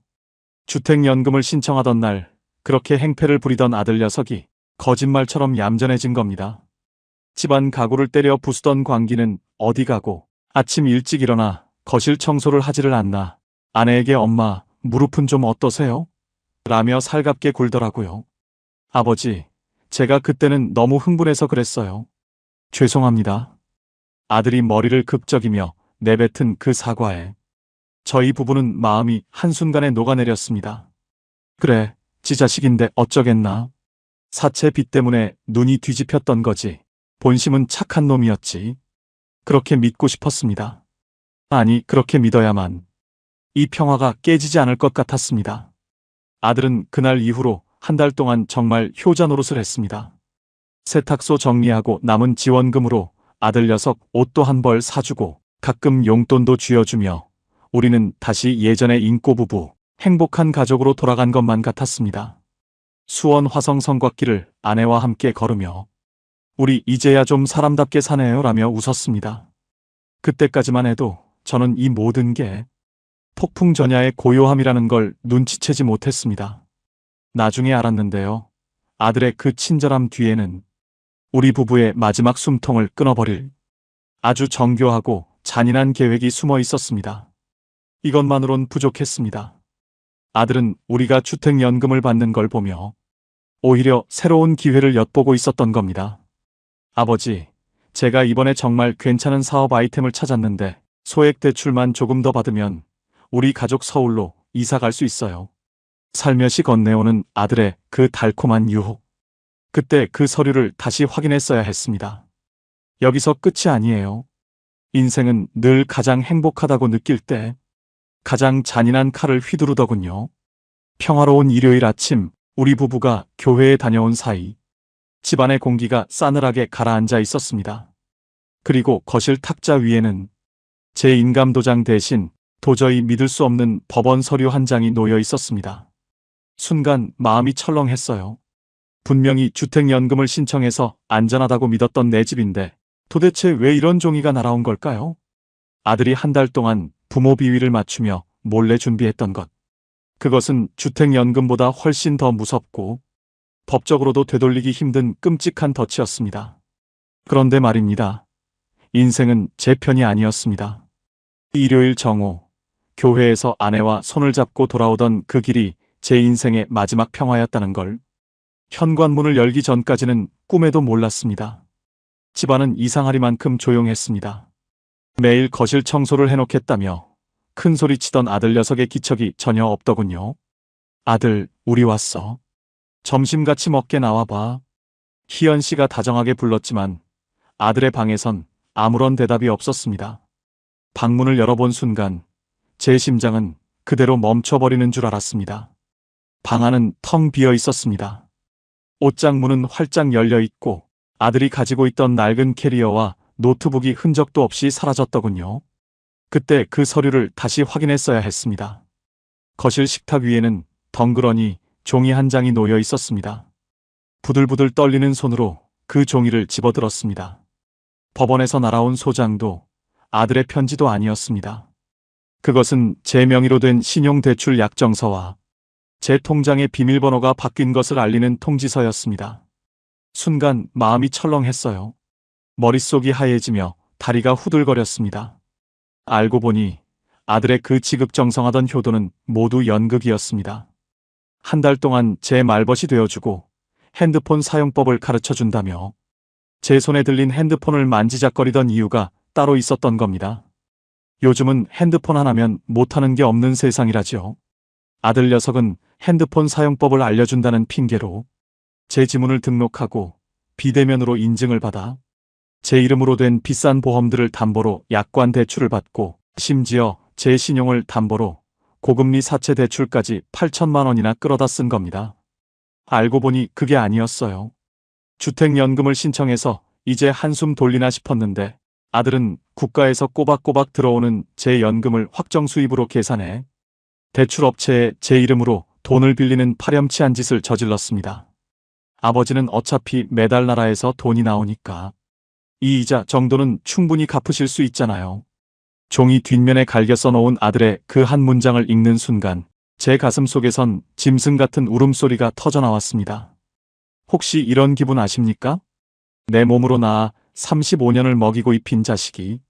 주택연금을 신청하던 날 그렇게 행패를 부리던 아들 녀석이 거짓말처럼 얌전해진 겁니다. 집안 가구를 때려 부수던 광기는 어디 가고 아침 일찍 일어나 거실 청소를 하지를 않나 아내에게 엄마 무릎은 좀 어떠세요? 라며 살갑게 굴더라고요. 아버지, 제가 그때는 너무 흥분해서 그랬어요. 죄송합니다. 아들이 머리를 극적이며 내뱉은 그 사과에 저희 부부는 마음이 한순간에 녹아내렸습니다. 그래, 지 자식인데 어쩌겠나. 사채 빚 때문에 눈이 뒤집혔던 거지. 본심은 착한 놈이었지. 그렇게 믿고 싶었습니다. 아니, 그렇게 믿어야만 이 평화가 깨지지 않을 것 같았습니다. 아들은 그날 이후로 한 달 동안 정말 효자 노릇을 했습니다. 세탁소 정리하고 남은 지원금으로 아들 녀석 옷도 한 벌 사주고 가끔 용돈도 쥐어주며 우리는 다시 예전의 인꼬 부부, 행복한 가족으로 돌아간 것만 같았습니다. 수원 화성 성곽길을 아내와 함께 걸으며 우리 이제야 좀 사람답게 사네요 라며 웃었습니다. 그때까지만 해도 저는 이 모든 게 폭풍전야의 고요함이라는 걸 눈치채지 못했습니다. 나중에 알았는데요. 아들의 그 친절함 뒤에는 우리 부부의 마지막 숨통을 끊어버릴 아주 정교하고 잔인한 계획이 숨어 있었습니다. 이것만으론 부족했습니다. 아들은 우리가 주택연금을 받는 걸 보며 오히려 새로운 기회를 엿보고 있었던 겁니다. 아버지, 제가 이번에 정말 괜찮은 사업 아이템을 찾았는데 소액 대출만 조금 더 받으면 우리 가족 서울로 이사 갈 수 있어요. 살며시 건네오는 아들의 그 달콤한 유혹. 그때 그 서류를 다시 확인했어야 했습니다. 여기서 끝이 아니에요. 인생은 늘 가장 행복하다고 느낄 때 가장 잔인한 칼을 휘두르더군요. 평화로운 일요일 아침, 우리 부부가 교회에 다녀온 사이 집안의 공기가 싸늘하게 가라앉아 있었습니다. 그리고 거실 탁자 위에는 제 인감도장 대신 도저히 믿을 수 없는 법원 서류 한 장이 놓여 있었습니다. 순간 마음이 철렁했어요. 분명히 주택연금을 신청해서 안전하다고 믿었던 내 집인데 도대체 왜 이런 종이가 날아온 걸까요? 아들이 한 달 동안 부모 비위를 맞추며 몰래 준비했던 것. 그것은 주택연금보다 훨씬 더 무섭고 법적으로도 되돌리기 힘든 끔찍한 덫이었습니다. 그런데 말입니다. 인생은 제 편이 아니었습니다. 일요일 정오, 교회에서 아내와 손을 잡고 돌아오던 그 길이 제 인생의 마지막 평화였다는 걸 현관문을 열기 전까지는 꿈에도 몰랐습니다. 집안은 이상하리만큼 조용했습니다. 매일 거실 청소를 해놓겠다며 큰 소리 치던 아들 녀석의 기척이 전혀 없더군요. 아들, 우리 왔어. 점심 같이 먹게 나와봐. 희연 씨가 다정하게 불렀지만 아들의 방에선 아무런 대답이 없었습니다. 방문을 열어본 순간 제 심장은 그대로 멈춰버리는 줄 알았습니다. 방 안은 텅 비어 있었습니다. 옷장 문은 활짝 열려 있고 아들이 가지고 있던 낡은 캐리어와 노트북이 흔적도 없이 사라졌더군요. 그때 그 서류를 다시 확인했어야 했습니다. 거실 식탁 위에는 덩그러니 종이 한 장이 놓여 있었습니다. 부들부들 떨리는 손으로 그 종이를 집어들었습니다. 법원에서 날아온 소장도 아들의 편지도 아니었습니다. 그것은 제 명의로 된 신용대출 약정서와 제 통장의 비밀번호가 바뀐 것을 알리는 통지서였습니다. 순간 마음이 철렁했어요. 머릿속이 하얘지며 다리가 후들거렸습니다. 알고 보니 아들의 그 지극정성하던 효도는 모두 연극이었습니다. 한 달 동안 제 말벗이 되어주고 핸드폰 사용법을 가르쳐준다며 제 손에 들린 핸드폰을 만지작거리던 이유가 따로 있었던 겁니다. 요즘은 핸드폰 하나면 못하는 게 없는 세상이라지요. 아들 녀석은 핸드폰 사용법을 알려준다는 핑계로 제 지문을 등록하고 비대면으로 인증을 받아 제 이름으로 된 비싼 보험들을 담보로 약관 대출을 받고 심지어 제 신용을 담보로 고금리 사채 대출까지 8천만 원이나 끌어다 쓴 겁니다. 알고 보니 그게 아니었어요. 주택연금을 신청해서 이제 한숨 돌리나 싶었는데 아들은 국가에서 꼬박꼬박 들어오는 제 연금을 확정 수입으로 계산해 대출업체에 제 이름으로 돈을 빌리는 파렴치한 짓을 저질렀습니다. 아버지는 어차피 매달 나라에서 돈이 나오니까 이 이자 정도는 충분히 갚으실 수 있잖아요. 종이 뒷면에 갈겨 써놓은 아들의 그 한 문장을 읽는 순간 제 가슴 속에선 짐승 같은 울음소리가 터져나왔습니다. 혹시 이런 기분 아십니까? 내 몸으로 낳아 35년을 먹이고 입힌 자식이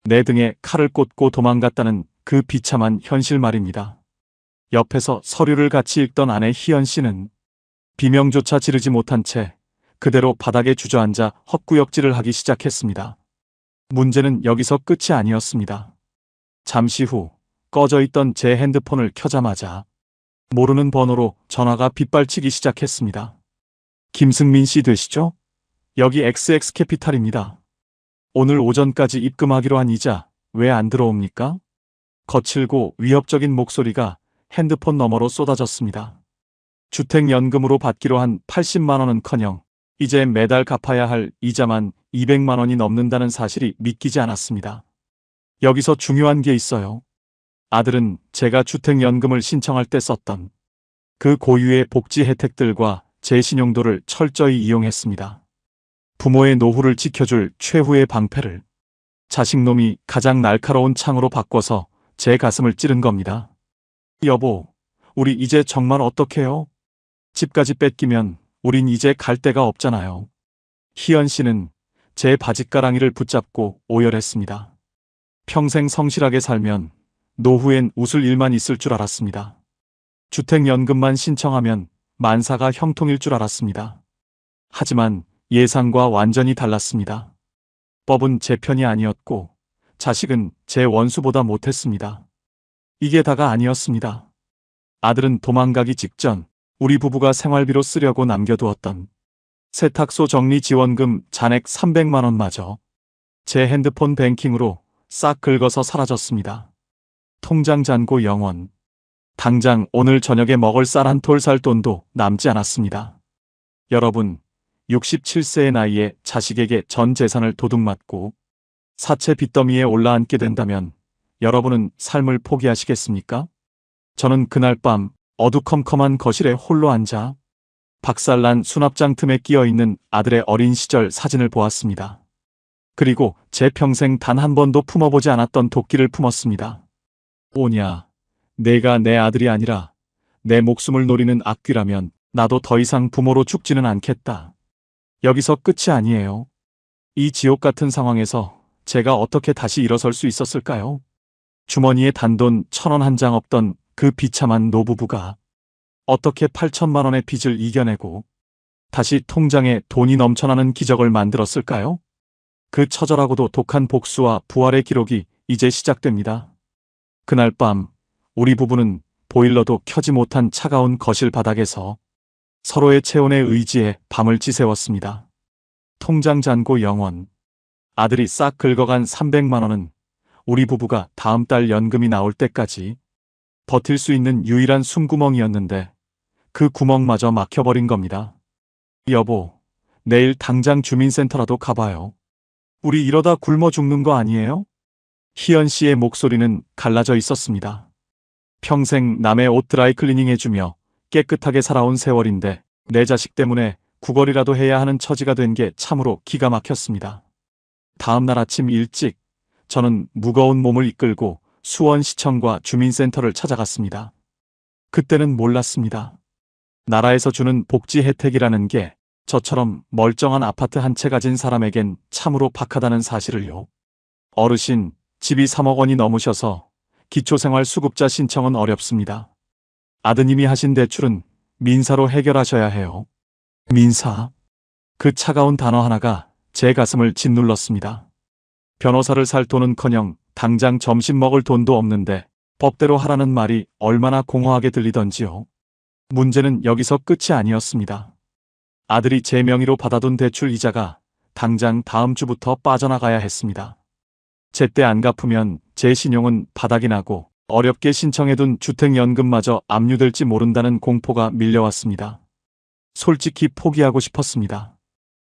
내 등에 칼을 꽂고 도망갔다는 그 비참한 현실 말입니다. 옆에서 서류를 같이 읽던 아내 희연 씨는 비명조차 지르지 못한 채 그대로 바닥에 주저앉아 헛구역질을 하기 시작했습니다. 문제는 여기서 끝이 아니었습니다. 잠시 후 꺼져 있던 제 핸드폰을 켜자마자 모르는 번호로 전화가 빗발치기 시작했습니다. 김승민 씨 되시죠? 여기 XX캐피탈입니다. 오늘 오전까지 입금하기로 한 이자 왜 안 들어옵니까? 거칠고 위협적인 목소리가 핸드폰 너머로 쏟아졌습니다. 주택연금으로 받기로 한 80만 원은커녕 이제 매달 갚아야 할 이자만 200만 원이 넘는다는 사실이 믿기지 않았습니다. 여기서 중요한 게 있어요. 아들은 제가 주택연금을 신청할 때 썼던 그 고유의 복지 혜택들과 제 신용도를 철저히 이용했습니다. 부모의 노후를 지켜줄 최후의 방패를 자식놈이 가장 날카로운 창으로 바꿔서 제 가슴을 찌른 겁니다. 여보, 우리 이제 정말 어떡해요? 집까지 뺏기면 우린 이제 갈 데가 없잖아요. 희연 씨는 제 바짓가랑이를 붙잡고 오열했습니다. 평생 성실하게 살면 노후엔 웃을 일만 있을 줄 알았습니다. 주택연금만 신청하면 만사가 형통일 줄 알았습니다. 하지만 예상과 완전히 달랐습니다. 법은 제 편이 아니었고 자식은 제 원수보다 못했습니다. 이게 다가 아니었습니다. 아들은 도망가기 직전 우리 부부가 생활비로 쓰려고 남겨두었던 세탁소 정리지원금 잔액 300만 원마저 제 핸드폰 뱅킹으로 싹 긁어서 사라졌습니다. 통장 잔고 영원. 당장 오늘 저녁에 먹을 쌀 한 톨 살 돈도 남지 않았습니다. 여러분, 67세의 나이에 자식에게 전 재산을 도둑맞고 사채 빚더미에 올라앉게 된다면 여러분은 삶을 포기하시겠습니까? 저는 그날 밤 어두컴컴한 거실에 홀로 앉아 박살난 수납장 틈에 끼어있는 아들의 어린 시절 사진을 보았습니다. 그리고 제 평생 단 한 번도 품어보지 않았던 도끼를 품었습니다. 오냐, 내가 내 아들이 아니라 내 목숨을 노리는 악귀라면 나도 더 이상 부모로 죽지는 않겠다. 여기서 끝이 아니에요. 이 지옥 같은 상황에서 제가 어떻게 다시 일어설 수 있었을까요? 주머니에 단돈 1,000원 한 장 없던 그 비참한 노부부가 어떻게 8천만 원의 빚을 이겨내고 다시 통장에 돈이 넘쳐나는 기적을 만들었을까요? 그 처절하고도 독한 복수와 부활의 기록이 이제 시작됩니다. 그날 밤 우리 부부는 보일러도 켜지 못한 차가운 거실 바닥에서 서로의 체온에 의지해 밤을 지새웠습니다. 통장 잔고 영원. 아들이 싹 긁어간 300만 원은 우리 부부가 다음 달 연금이 나올 때까지 버틸 수 있는 유일한 숨구멍이었는데 그 구멍마저 막혀버린 겁니다. 여보, 내일 당장 주민센터라도 가봐요. 우리 이러다 굶어 죽는 거 아니에요? 희연 씨의 목소리는 갈라져 있었습니다. 평생 남의 옷 드라이클리닝 해주며 깨끗하게 살아온 세월인데 내 자식 때문에 구걸이라도 해야 하는 처지가 된 게 참으로 기가 막혔습니다. 다음 날 아침 일찍 저는 무거운 몸을 이끌고 수원시청과 주민센터를 찾아갔습니다. 그때는 몰랐습니다. 나라에서 주는 복지 혜택이라는 게 저처럼 멀쩡한 아파트 한 채 가진 사람에겐 참으로 박하다는 사실을요. 어르신, 집이 3억 원이 넘으셔서 기초생활 수급자 신청은 어렵습니다. 아드님이 하신 대출은 민사로 해결하셔야 해요. 민사. 그 차가운 단어 하나가 제 가슴을 짓눌렀습니다. 변호사를 살 돈은커녕 당장 점심 먹을 돈도 없는데 법대로 하라는 말이 얼마나 공허하게 들리던지요. 문제는 여기서 끝이 아니었습니다. 아들이 제 명의로 받아둔 대출 이자가 당장 다음 주부터 빠져나가야 했습니다. 제때 안 갚으면 제 신용은 바닥이 나고 어렵게 신청해둔 주택연금마저 압류될지 모른다는 공포가 밀려왔습니다. 솔직히 포기하고 싶었습니다.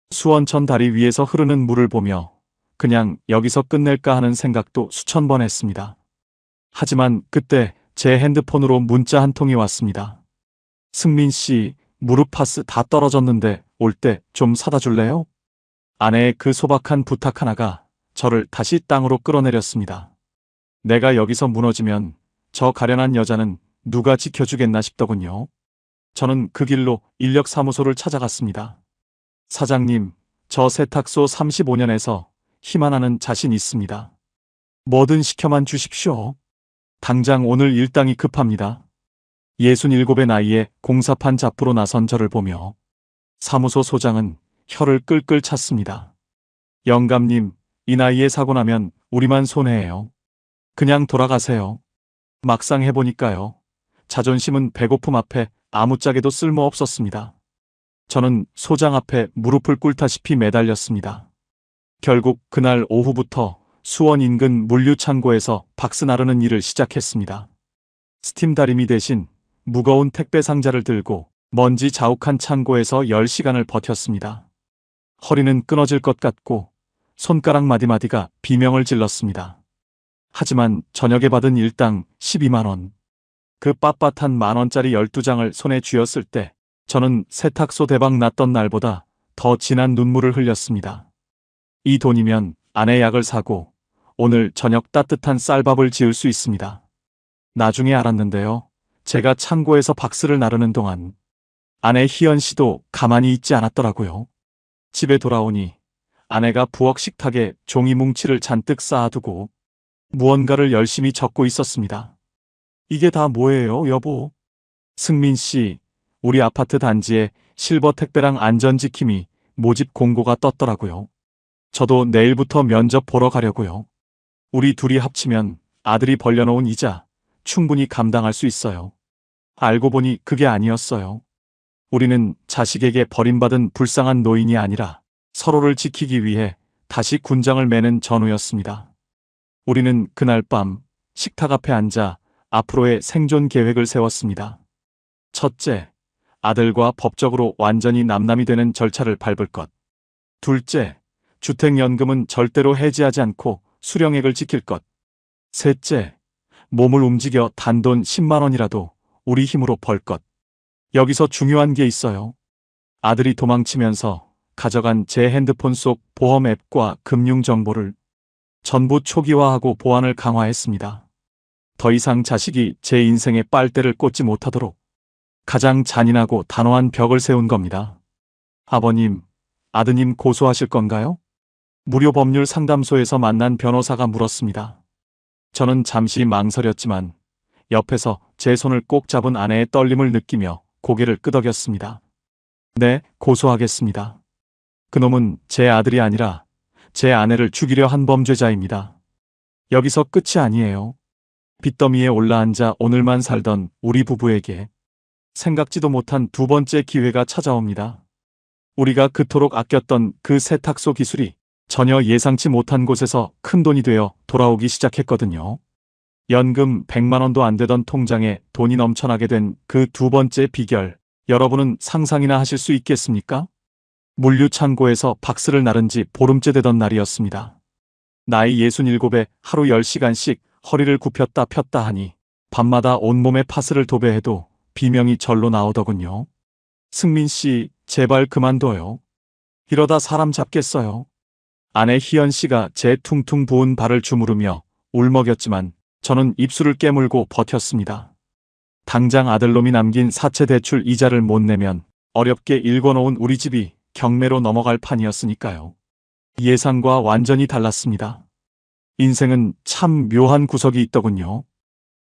수원천 다리 위에서 흐르는 물을 보며 그냥 여기서 끝낼까 하는 생각도 수천 번 했습니다. 하지만 그때 제 핸드폰으로 문자 한 통이 왔습니다. 승민 씨, 무릎 파스 다 떨어졌는데 올 때 좀 사다 줄래요? 아내의 그 소박한 부탁 하나가 저를 다시 땅으로 끌어내렸습니다. 내가 여기서 무너지면 저 가련한 여자는 누가 지켜주겠나 싶더군요. 저는 그 길로 인력사무소를 찾아갔습니다. 사장님, 저 세탁소 35년에서 힘 하나는 자신 있습니다. 뭐든 시켜만 주십시오. 당장 오늘 일당이 급합니다. 67의 나이에 공사판 잡부로 나선 저를 보며 사무소 소장은 혀를 끌끌 찼습니다. 영감님, 이 나이에 사고 나면 우리만 손해예요. 그냥 돌아가세요. 막상 해보니까요. 자존심은 배고픔 앞에 아무짝에도 쓸모없었습니다. 저는 소장 앞에 무릎을 꿇다시피 매달렸습니다. 결국 그날 오후부터 수원 인근 물류창고에서 박스 나르는 일을 시작했습니다. 스팀 다리미 대신 무거운 택배 상자를 들고 먼지 자욱한 창고에서 10시간을 버텼습니다. 허리는 끊어질 것 같고 손가락 마디마디가 비명을 질렀습니다. 하지만 저녁에 받은 일당 12만 원. 그 빳빳한 만원짜리 12장을 손에 쥐었을 때 저는 세탁소 대박 났던 날보다 더 진한 눈물을 흘렸습니다. 이 돈이면 아내 약을 사고 오늘 저녁 따뜻한 쌀밥을 지을 수 있습니다. 나중에 알았는데요. 제가 창고에서 박스를 나르는 동안 아내 희연 씨도 가만히 있지 않았더라고요. 집에 돌아오니 아내가 부엌 식탁에 종이 뭉치를 잔뜩 쌓아두고 무언가를 열심히 적고 있었습니다. 이게 다 뭐예요, 여보? 승민 씨, 우리 아파트 단지에 실버 택배랑 안전지킴이 모집 공고가 떴더라고요. 저도 내일부터 면접 보러 가려고요. 우리 둘이 합치면 아들이 벌려놓은 이자 충분히 감당할 수 있어요. 알고 보니 그게 아니었어요. 우리는 자식에게 버림받은 불쌍한 노인이 아니라 서로를 지키기 위해 다시 군장을 매는 전우였습니다. 우리는 그날 밤 식탁 앞에 앉아 앞으로의 생존 계획을 세웠습니다. 첫째, 아들과 법적으로 완전히 남남이 되는 절차를 밟을 것. 둘째, 주택연금은 절대로 해지하지 않고 수령액을 지킬 것. 셋째, 몸을 움직여 단돈 10만 원이라도 우리 힘으로 벌 것. 여기서 중요한 게 있어요. 아들이 도망치면서 가져간 제 핸드폰 속 보험 앱과 금융 정보를 전부 초기화하고 보안을 강화했습니다. 더 이상 자식이 제 인생에 빨대를 꽂지 못하도록 가장 잔인하고 단호한 벽을 세운 겁니다. 아버님, 아드님 고소하실 건가요? 무료 법률 상담소에서 만난 변호사가 물었습니다. 저는 잠시 망설였지만 옆에서 제 손을 꼭 잡은 아내의 떨림을 느끼며 고개를 끄덕였습니다. 네, 고소하겠습니다. 그놈은 제 아들이 아니라 제 아내를 죽이려 한 범죄자입니다. 여기서 끝이 아니에요. 빚더미에 올라앉아 오늘만 살던 우리 부부에게 생각지도 못한 두 번째 기회가 찾아옵니다. 우리가 그토록 아꼈던 그 세탁소 기술이 전혀 예상치 못한 곳에서 큰돈이 되어 돌아오기 시작했거든요. 연금 100만 원도 안 되던 통장에 돈이 넘쳐나게 된 그 두 번째 비결, 여러분은 상상이나 하실 수 있겠습니까? 물류창고에서 박스를 나른 지 보름째 되던 날이었습니다. 나이 67에 하루 10시간씩 허리를 굽혔다 폈다 하니 밤마다 온몸에 파스를 도배해도 비명이 절로 나오더군요. 승민 씨, 제발 그만둬요. 이러다 사람 잡겠어요. 아내 희연 씨가 제 퉁퉁 부은 발을 주무르며 울먹였지만 저는 입술을 깨물고 버텼습니다. 당장 아들놈이 남긴 사채 대출 이자를 못 내면 어렵게 일궈놓은 우리 집이 경매로 넘어갈 판이었으니까요. 예상과 완전히 달랐습니다. 인생은 참 묘한 구석이 있더군요.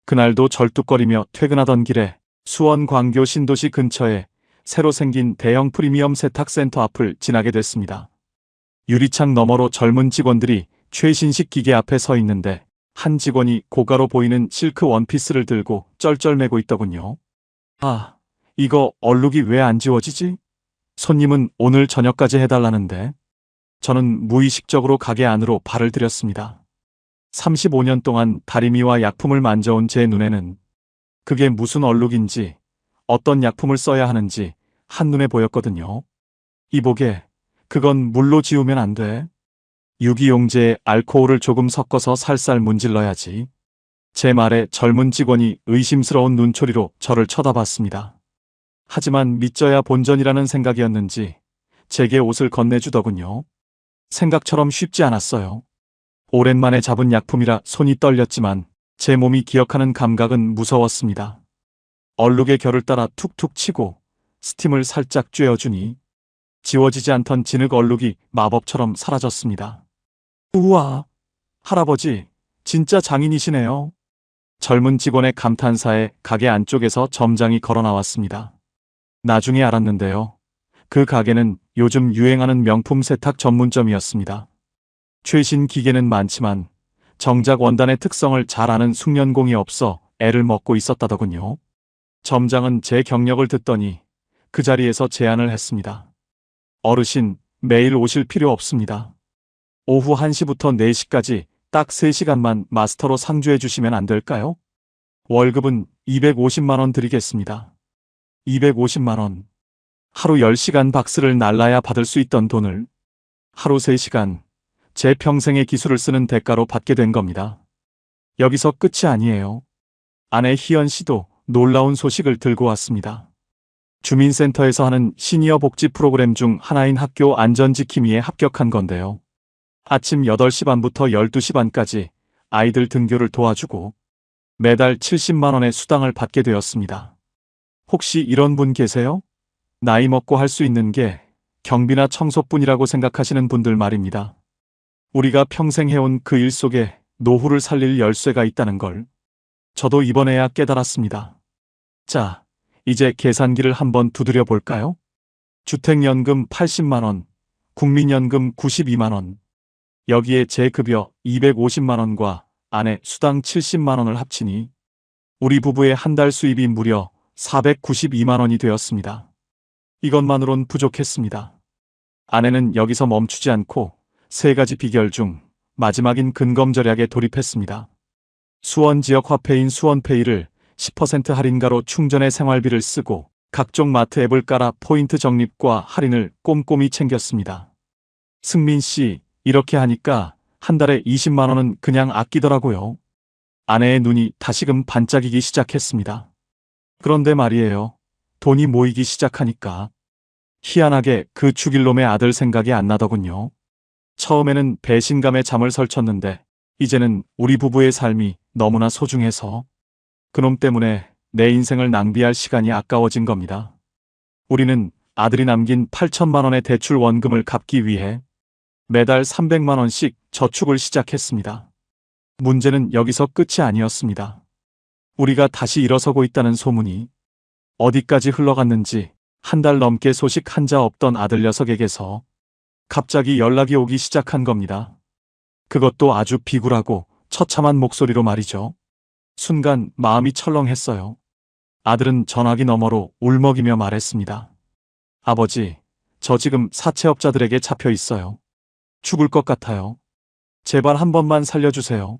그날도 절뚝거리며 퇴근하던 길에 수원 광교 신도시 근처에 새로 생긴 대형 프리미엄 세탁센터 앞을 지나게 됐습니다. 유리창 너머로 젊은 직원들이 최신식 기계 앞에 서 있는데 한 직원이 고가로 보이는 실크 원피스를 들고 쩔쩔매고 있더군요. 아, 이거 얼룩이 왜 안 지워지지? 손님은 오늘 저녁까지 해달라는데. 저는 무의식적으로 가게 안으로 발을 들였습니다. 35년 동안 다리미와 약품을 만져온 제 눈에는 그게 무슨 얼룩인지 어떤 약품을 써야 하는지 한눈에 보였거든요. 이보게, 그건 물로 지우면 안 돼. 유기용제에 알코올을 조금 섞어서 살살 문질러야지. 제 말에 젊은 직원이 의심스러운 눈초리로 저를 쳐다봤습니다. 하지만 믿져야 본전이라는 생각이었는지 제게 옷을 건네주더군요. 생각처럼 쉽지 않았어요. 오랜만에 잡은 약품이라 손이 떨렸지만 제 몸이 기억하는 감각은 무서웠습니다. 얼룩의 결을 따라 툭툭 치고 스팀을 살짝 쬐어주니 지워지지 않던 진흙 얼룩이 마법처럼 사라졌습니다. 우와, 할아버지, 진짜 장인이시네요. 젊은 직원의 감탄사에 가게 안쪽에서 점장이 걸어 나왔습니다. 나중에 알았는데요. 그 가게는 요즘 유행하는 명품 세탁 전문점이었습니다. 최신 기계는 많지만 정작 원단의 특성을 잘 아는 숙련공이 없어 애를 먹고 있었다더군요. 점장은 제 경력을 듣더니 그 자리에서 제안을 했습니다. 어르신, 매일 오실 필요 없습니다. 오후 1시부터 4시까지 딱 3시간만 마스터로 상주해 주시면 안 될까요? 월급은 250만 원 드리겠습니다. 250만 원. 하루 10시간 박스를 날라야 받을 수 있던 돈을 하루 3시간, 제 평생의 기술을 쓰는 대가로 받게 된 겁니다. 여기서 끝이 아니에요. 아내 희연 씨도 놀라운 소식을 들고 왔습니다. 주민센터에서 하는 시니어 복지 프로그램 중 하나인 학교 안전지킴이에 합격한 건데요. 아침 8시 반부터 12시 반까지 아이들 등교를 도와주고 매달 70만 원의 수당을 받게 되었습니다. 혹시 이런 분 계세요? 나이 먹고 할 수 있는 게 경비나 청소뿐이라고 생각하시는 분들 말입니다. 우리가 평생 해온 그 일 속에 노후를 살릴 열쇠가 있다는 걸 저도 이번에야 깨달았습니다. 자, 이제 계산기를 한번 두드려 볼까요? 주택연금 80만 원, 국민연금 92만 원, 여기에 제 급여 250만 원과 아내 수당 70만 원을 합치니 우리 부부의 한 달 수입이 무려 492만 원이 되었습니다. 이것만으론 부족했습니다. 아내는 여기서 멈추지 않고 3가지 비결 중 마지막인 근검절약에 돌입했습니다. 수원 지역 화폐인 수원페이를 10% 할인가로 충전해 생활비를 쓰고 각종 마트 앱을 깔아 포인트 적립과 할인을 꼼꼼히 챙겼습니다. 승민 씨, 이렇게 하니까 한 달에 20만 원은 그냥 아끼더라고요. 아내의 눈이 다시금 반짝이기 시작했습니다. 그런데 말이에요. 돈이 모이기 시작하니까 희한하게 그 죽일 놈의 아들 생각이 안 나더군요. 처음에는 배신감에 잠을 설쳤는데 이제는 우리 부부의 삶이 너무나 소중해서 그놈 때문에 내 인생을 낭비할 시간이 아까워진 겁니다. 우리는 아들이 남긴 8천만 원의 대출 원금을 갚기 위해 매달 300만 원씩 저축을 시작했습니다. 문제는 여기서 끝이 아니었습니다. 우리가 다시 일어서고 있다는 소문이 어디까지 흘러갔는지 한 달 넘게 소식 한 자 없던 아들 녀석에게서 갑자기 연락이 오기 시작한 겁니다. 그것도 아주 비굴하고 처참한 목소리로 말이죠. 순간 마음이 철렁했어요. 아들은 전화기 너머로 울먹이며 말했습니다. 아버지, 저 지금 사채업자들에게 잡혀 있어요. 죽을 것 같아요. 제발 한 번만 살려주세요.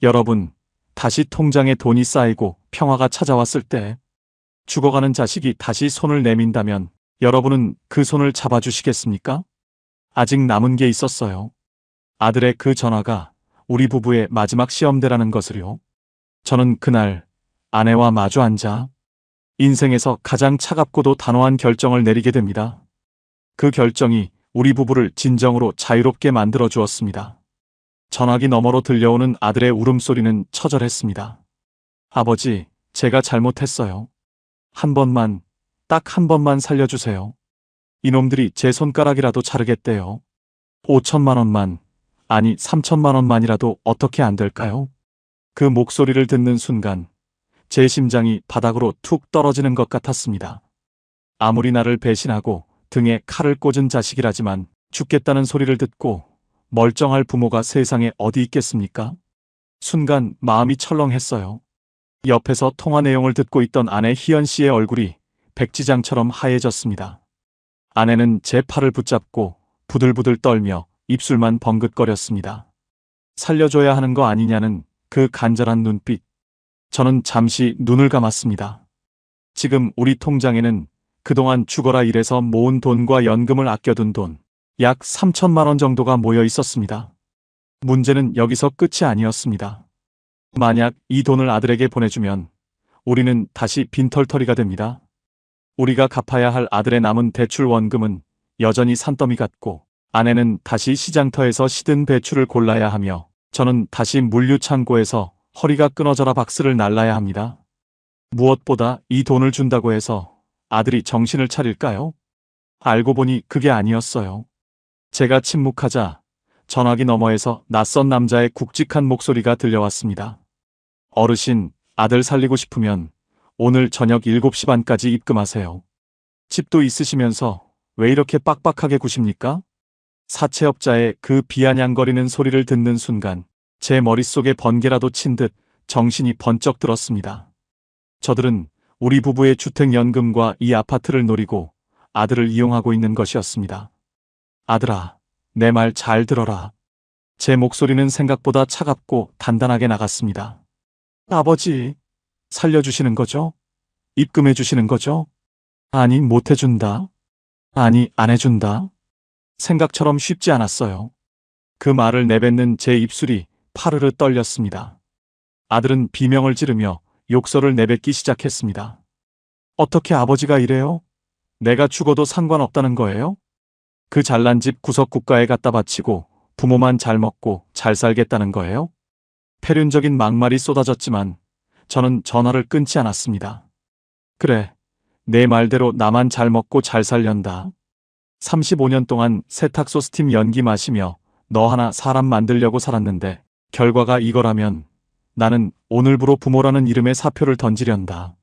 여러분, 다시 통장에 돈이 쌓이고 평화가 찾아왔을 때 죽어가는 자식이 다시 손을 내민다면 여러분은 그 손을 잡아주시겠습니까? 아직 남은 게 있었어요. 아들의 그 전화가 우리 부부의 마지막 시험대라는 것을요. 저는 그날 아내와 마주 앉아 인생에서 가장 차갑고도 단호한 결정을 내리게 됩니다. 그 결정이 우리 부부를 진정으로 자유롭게 만들어 주었습니다. 전화기 너머로 들려오는 아들의 울음소리는 처절했습니다. 아버지, 제가 잘못했어요. 한 번만, 딱 한 번만 살려주세요. 이놈들이 제 손가락이라도 자르겠대요. 5천만 원만, 아니 3천만 원만이라도 어떻게 안 될까요? 그 목소리를 듣는 순간 제 심장이 바닥으로 툭 떨어지는 것 같았습니다. 아무리 나를 배신하고 등에 칼을 꽂은 자식이라지만 죽겠다는 소리를 듣고 멀쩡할 부모가 세상에 어디 있겠습니까? 순간 마음이 철렁했어요. 옆에서 통화 내용을 듣고 있던 아내 희연 씨의 얼굴이 백지장처럼 하얘졌습니다. 아내는 제 팔을 붙잡고 부들부들 떨며 입술만 벙긋거렸습니다. 살려줘야 하는 거 아니냐는 그 간절한 눈빛. 저는 잠시 눈을 감았습니다. 지금 우리 통장에는 그동안 죽어라 일해서 모은 돈과 연금을 아껴둔 돈, 약 3천만 원 정도가 모여 있었습니다. 문제는 여기서 끝이 아니었습니다. 만약 이 돈을 아들에게 보내주면 우리는 다시 빈털터리가 됩니다. 우리가 갚아야 할 아들의 남은 대출 원금은 여전히 산더미 같고 아내는 다시 시장터에서 시든 배추를 골라야 하며 저는 다시 물류창고에서 허리가 끊어져라 박스를 날라야 합니다. 무엇보다 이 돈을 준다고 해서 아들이 정신을 차릴까요? 알고 보니 그게 아니었어요. 제가 침묵하자 전화기 너머에서 낯선 남자의 굵직한 목소리가 들려왔습니다. 어르신, 아들 살리고 싶으면 오늘 저녁 7시 반까지 입금하세요. 집도 있으시면서 왜 이렇게 빡빡하게 구십니까? 사채업자의 그 비아냥거리는 소리를 듣는 순간 제 머릿속에 번개라도 친 듯 정신이 번쩍 들었습니다. 저들은 우리 부부의 주택연금과 이 아파트를 노리고 아들을 이용하고 있는 것이었습니다. 아들아, 내 말 잘 들어라. 제 목소리는 생각보다 차갑고 단단하게 나갔습니다. 아버지, 살려주시는 거죠? 입금해 주시는 거죠? 아니, 못 해준다. 아니, 안 해준다. 생각처럼 쉽지 않았어요. 그 말을 내뱉는 제 입술이 파르르 떨렸습니다. 아들은 비명을 지르며 욕설을 내뱉기 시작했습니다. 어떻게 아버지가 이래요? 내가 죽어도 상관없다는 거예요? 그 잘난 집 구석국가에 갖다 바치고 부모만 잘 먹고 잘 살겠다는 거예요? 패륜적인 막말이 쏟아졌지만 저는 전화를 끊지 않았습니다. 그래, 내 말대로 나만 잘 먹고 잘 살련다. 35년 동안 세탁소 스팀 연기 마시며 너 하나 사람 만들려고 살았는데 결과가 이거라면 나는 오늘부로 부모라는 이름의 사표를 던지련다.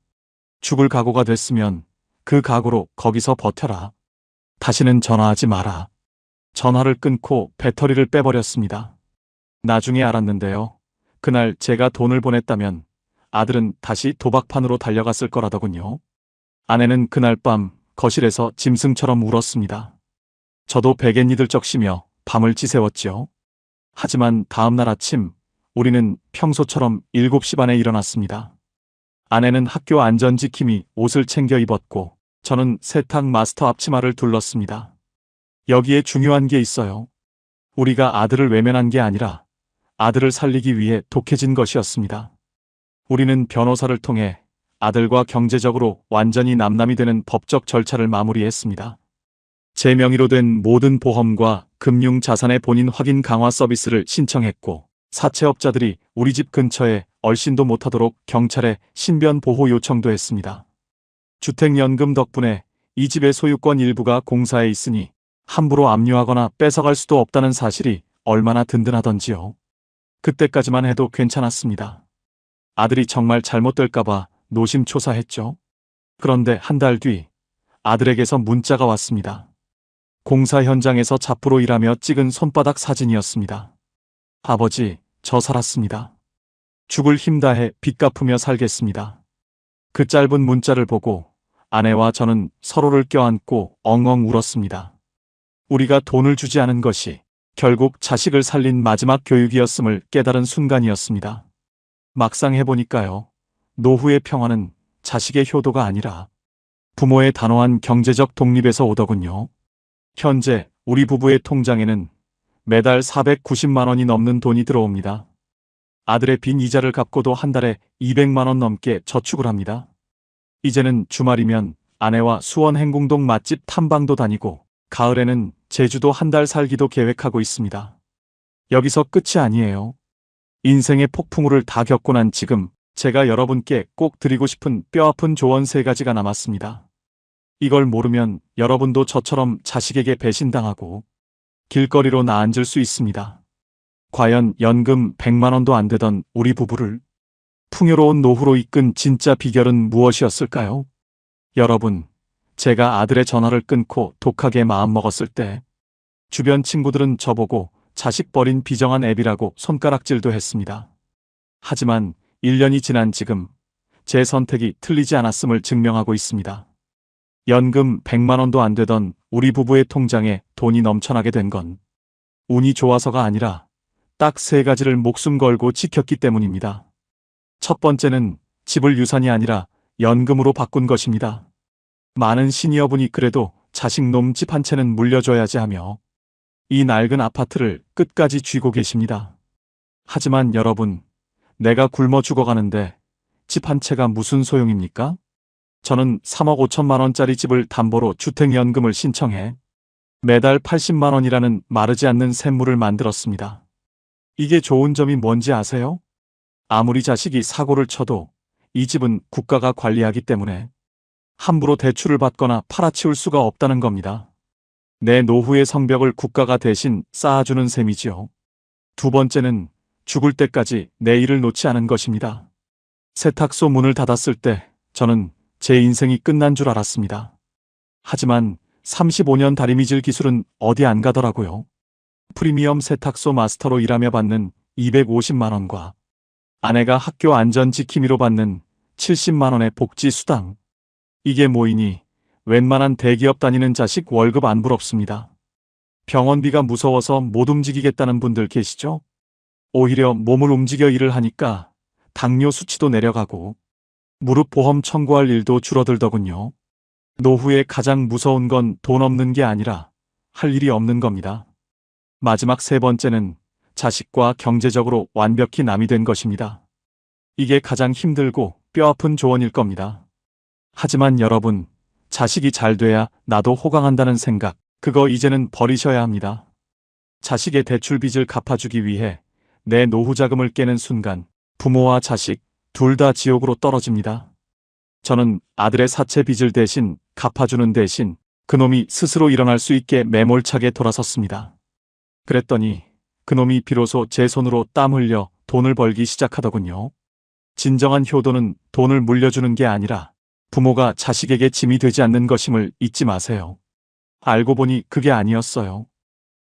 죽을 각오가 됐으면 그 각오로 거기서 버텨라. 다시는 전화하지 마라. 전화를 끊고 배터리를 빼버렸습니다. 나중에 알았는데요. 그날 제가 돈을 보냈다면 아들은 다시 도박판으로 달려갔을 거라더군요. 아내는 그날 밤 거실에서 짐승처럼 울었습니다. 저도 베갯니들 적시며 밤을 지새웠지요. 하지만 다음날 아침 우리는 평소처럼 7시 반에 일어났습니다. 아내는 학교 안전지킴이 옷을 챙겨 입었고 저는 세탁 마스터 앞치마를 둘렀습니다. 여기에 중요한 게 있어요. 우리가 아들을 외면한 게 아니라 아들을 살리기 위해 독해진 것이었습니다. 우리는 변호사를 통해 아들과 경제적으로 완전히 남남이 되는 법적 절차를 마무리했습니다. 제 명의로 된 모든 보험과 금융 자산의 본인 확인 강화 서비스를 신청했고 사채업자들이 우리 집 근처에 얼씬도 못하도록 경찰에 신변 보호 요청도 했습니다. 주택연금 덕분에 이 집의 소유권 일부가 공사에 있으니 함부로 압류하거나 뺏어갈 수도 없다는 사실이 얼마나 든든하던지요. 그때까지만 해도 괜찮았습니다. 아들이 정말 잘못될까봐 노심초사했죠. 그런데 한 달 뒤 아들에게서 문자가 왔습니다. 공사 현장에서 잡부로 일하며 찍은 손바닥 사진이었습니다. 아버지, 저 살았습니다. 죽을 힘 다해 빚 갚으며 살겠습니다. 그 짧은 문자를 보고 아내와 저는 서로를 껴안고 엉엉 울었습니다. 우리가 돈을 주지 않은 것이 결국 자식을 살린 마지막 교육이었음을 깨달은 순간이었습니다. 막상 해보니까요. 노후의 평화는 자식의 효도가 아니라 부모의 단호한 경제적 독립에서 오더군요. 현재 우리 부부의 통장에는 매달 490만 원이 넘는 돈이 들어옵니다. 아들의 빈 이자를 갚고도 한 달에 200만 원 넘게 저축을 합니다. 이제는 주말이면 아내와 수원 행궁동 맛집 탐방도 다니고 가을에는 제주도 한 달 살기도 계획하고 있습니다. 여기서 끝이 아니에요. 인생의 폭풍우를 다 겪고 난 지금 제가 여러분께 꼭 드리고 싶은 뼈아픈 조언 3가지가 남았습니다. 이걸 모르면 여러분도 저처럼 자식에게 배신당하고 길거리로 나앉을 수 있습니다. 과연 연금 100만 원도 안 되던 우리 부부를 풍요로운 노후로 이끈 진짜 비결은 무엇이었을까요? 여러분, 제가 아들의 전화를 끊고 독하게 마음먹었을 때 주변 친구들은 저보고 자식 버린 비정한 애비라고 손가락질도 했습니다. 하지만 1년이 지난 지금 제 선택이 틀리지 않았음을 증명하고 있습니다. 연금 100만 원도 안 되던 우리 부부의 통장에 돈이 넘쳐나게 된 건 운이 좋아서가 아니라 딱 3가지를 목숨 걸고 지켰기 때문입니다. 첫 번째는 집을 유산이 아니라 연금으로 바꾼 것입니다. 많은 시니어분이 그래도 자식 놈 집 한 채는 물려줘야지 하며 이 낡은 아파트를 끝까지 쥐고 계십니다. 하지만 여러분, 내가 굶어 죽어가는데 집 한 채가 무슨 소용입니까? 저는 3억 5천만 원짜리 집을 담보로 주택연금을 신청해 매달 80만 원이라는 마르지 않는 샘물을 만들었습니다. 이게 좋은 점이 뭔지 아세요? 아무리 자식이 사고를 쳐도 이 집은 국가가 관리하기 때문에 함부로 대출을 받거나 팔아치울 수가 없다는 겁니다. 내 노후의 성벽을 국가가 대신 쌓아주는 셈이지요. 두 번째는 죽을 때까지 내 일을 놓지 않은 것입니다. 세탁소 문을 닫았을 때 저는 제 인생이 끝난 줄 알았습니다. 하지만 35년 다리미질 기술은 어디 안 가더라고요. 프리미엄 세탁소 마스터로 일하며 받는 250만 원과 아내가 학교 안전지킴이로 받는 70만 원의 복지 수당. 이게 뭐이니 웬만한 대기업 다니는 자식 월급 안 부럽습니다. 병원비가 무서워서 못 움직이겠다는 분들 계시죠? 오히려 몸을 움직여 일을 하니까 당뇨 수치도 내려가고 무릎 보험 청구할 일도 줄어들더군요. 노후에 가장 무서운 건 돈 없는 게 아니라 할 일이 없는 겁니다. 마지막 3번째는 자식과 경제적으로 완벽히 남이 된 것입니다. 이게 가장 힘들고 뼈아픈 조언일 겁니다. 하지만 여러분, 자식이 잘 돼야 나도 호강한다는 생각, 그거 이제는 버리셔야 합니다. 자식의 대출 빚을 갚아주기 위해 내 노후 자금을 깨는 순간 부모와 자식 둘 다 지옥으로 떨어집니다. 저는 아들의 사채 빚을 대신 갚아주는 대신 그놈이 스스로 일어날 수 있게 매몰차게 돌아섰습니다. 그랬더니 그놈이 비로소 제 손으로 땀 흘려 돈을 벌기 시작하더군요. 진정한 효도는 돈을 물려주는 게 아니라 부모가 자식에게 짐이 되지 않는 것임을 잊지 마세요. 알고 보니 그게 아니었어요.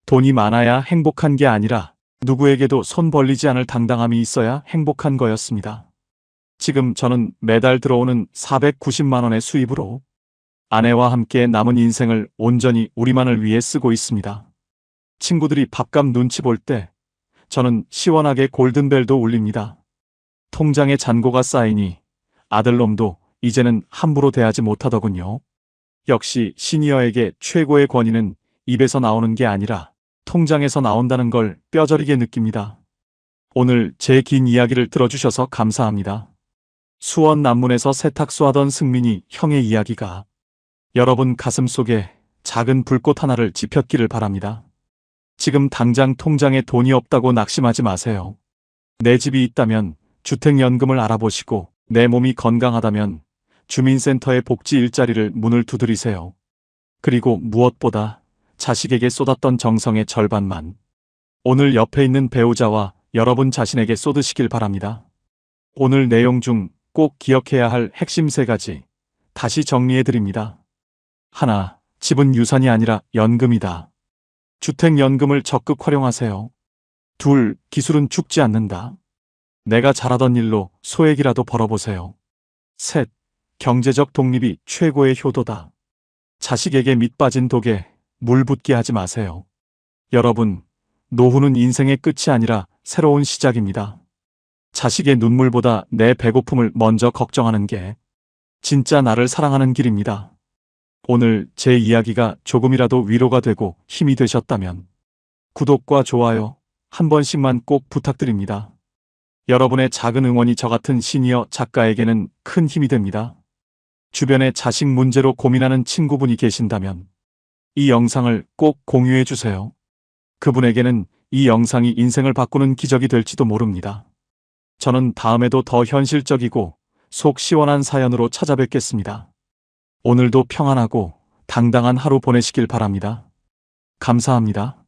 돈이 많아야 행복한 게 아니라 누구에게도 손 벌리지 않을 당당함이 있어야 행복한 거였습니다. 지금 저는 매달 들어오는 490만 원의 수입으로 아내와 함께 남은 인생을 온전히 우리만을 위해 쓰고 있습니다. 친구들이 밥값 눈치 볼 때 저는 시원하게 골든벨도 울립니다. 통장에 잔고가 쌓이니 아들놈도 이제는 함부로 대하지 못하더군요. 역시 시니어에게 최고의 권위는 입에서 나오는 게 아니라 통장에서 나온다는 걸 뼈저리게 느낍니다. 오늘 제 긴 이야기를 들어주셔서 감사합니다. 수원 남문에서 세탁소 하던 승민이 형의 이야기가 여러분 가슴속에 작은 불꽃 하나를 지폈기를 바랍니다. 지금 당장 통장에 돈이 없다고 낙심하지 마세요. 내 집이 있다면 주택연금을 알아보시고 내 몸이 건강하다면 주민센터의 복지 일자리를 문을 두드리세요. 그리고 무엇보다 자식에게 쏟았던 정성의 절반만 오늘 옆에 있는 배우자와 여러분 자신에게 쏟으시길 바랍니다. 오늘 내용 중 꼭 기억해야 할 핵심 3가지 다시 정리해드립니다. 하나, 집은 유산이 아니라 연금이다. 주택연금을 적극 활용하세요. 둘, 기술은 죽지 않는다. 내가 잘하던 일로 소액이라도 벌어보세요. 셋, 경제적 독립이 최고의 효도다. 자식에게 밑 빠진 독에 물 붓게 하지 마세요. 여러분, 노후는 인생의 끝이 아니라 새로운 시작입니다. 자식의 눈물보다 내 배고픔을 먼저 걱정하는 게 진짜 나를 사랑하는 길입니다. 오늘 제 이야기가 조금이라도 위로가 되고 힘이 되셨다면 구독과 좋아요 한 번씩만 꼭 부탁드립니다. 여러분의 작은 응원이 저 같은 시니어 작가에게는 큰 힘이 됩니다. 주변에 자식 문제로 고민하는 친구분이 계신다면 이 영상을 꼭 공유해 주세요. 그분에게는 이 영상이 인생을 바꾸는 기적이 될지도 모릅니다. 저는 다음에도 더 현실적이고 속 시원한 사연으로 찾아뵙겠습니다. 오늘도 평안하고 당당한 하루 보내시길 바랍니다. 감사합니다.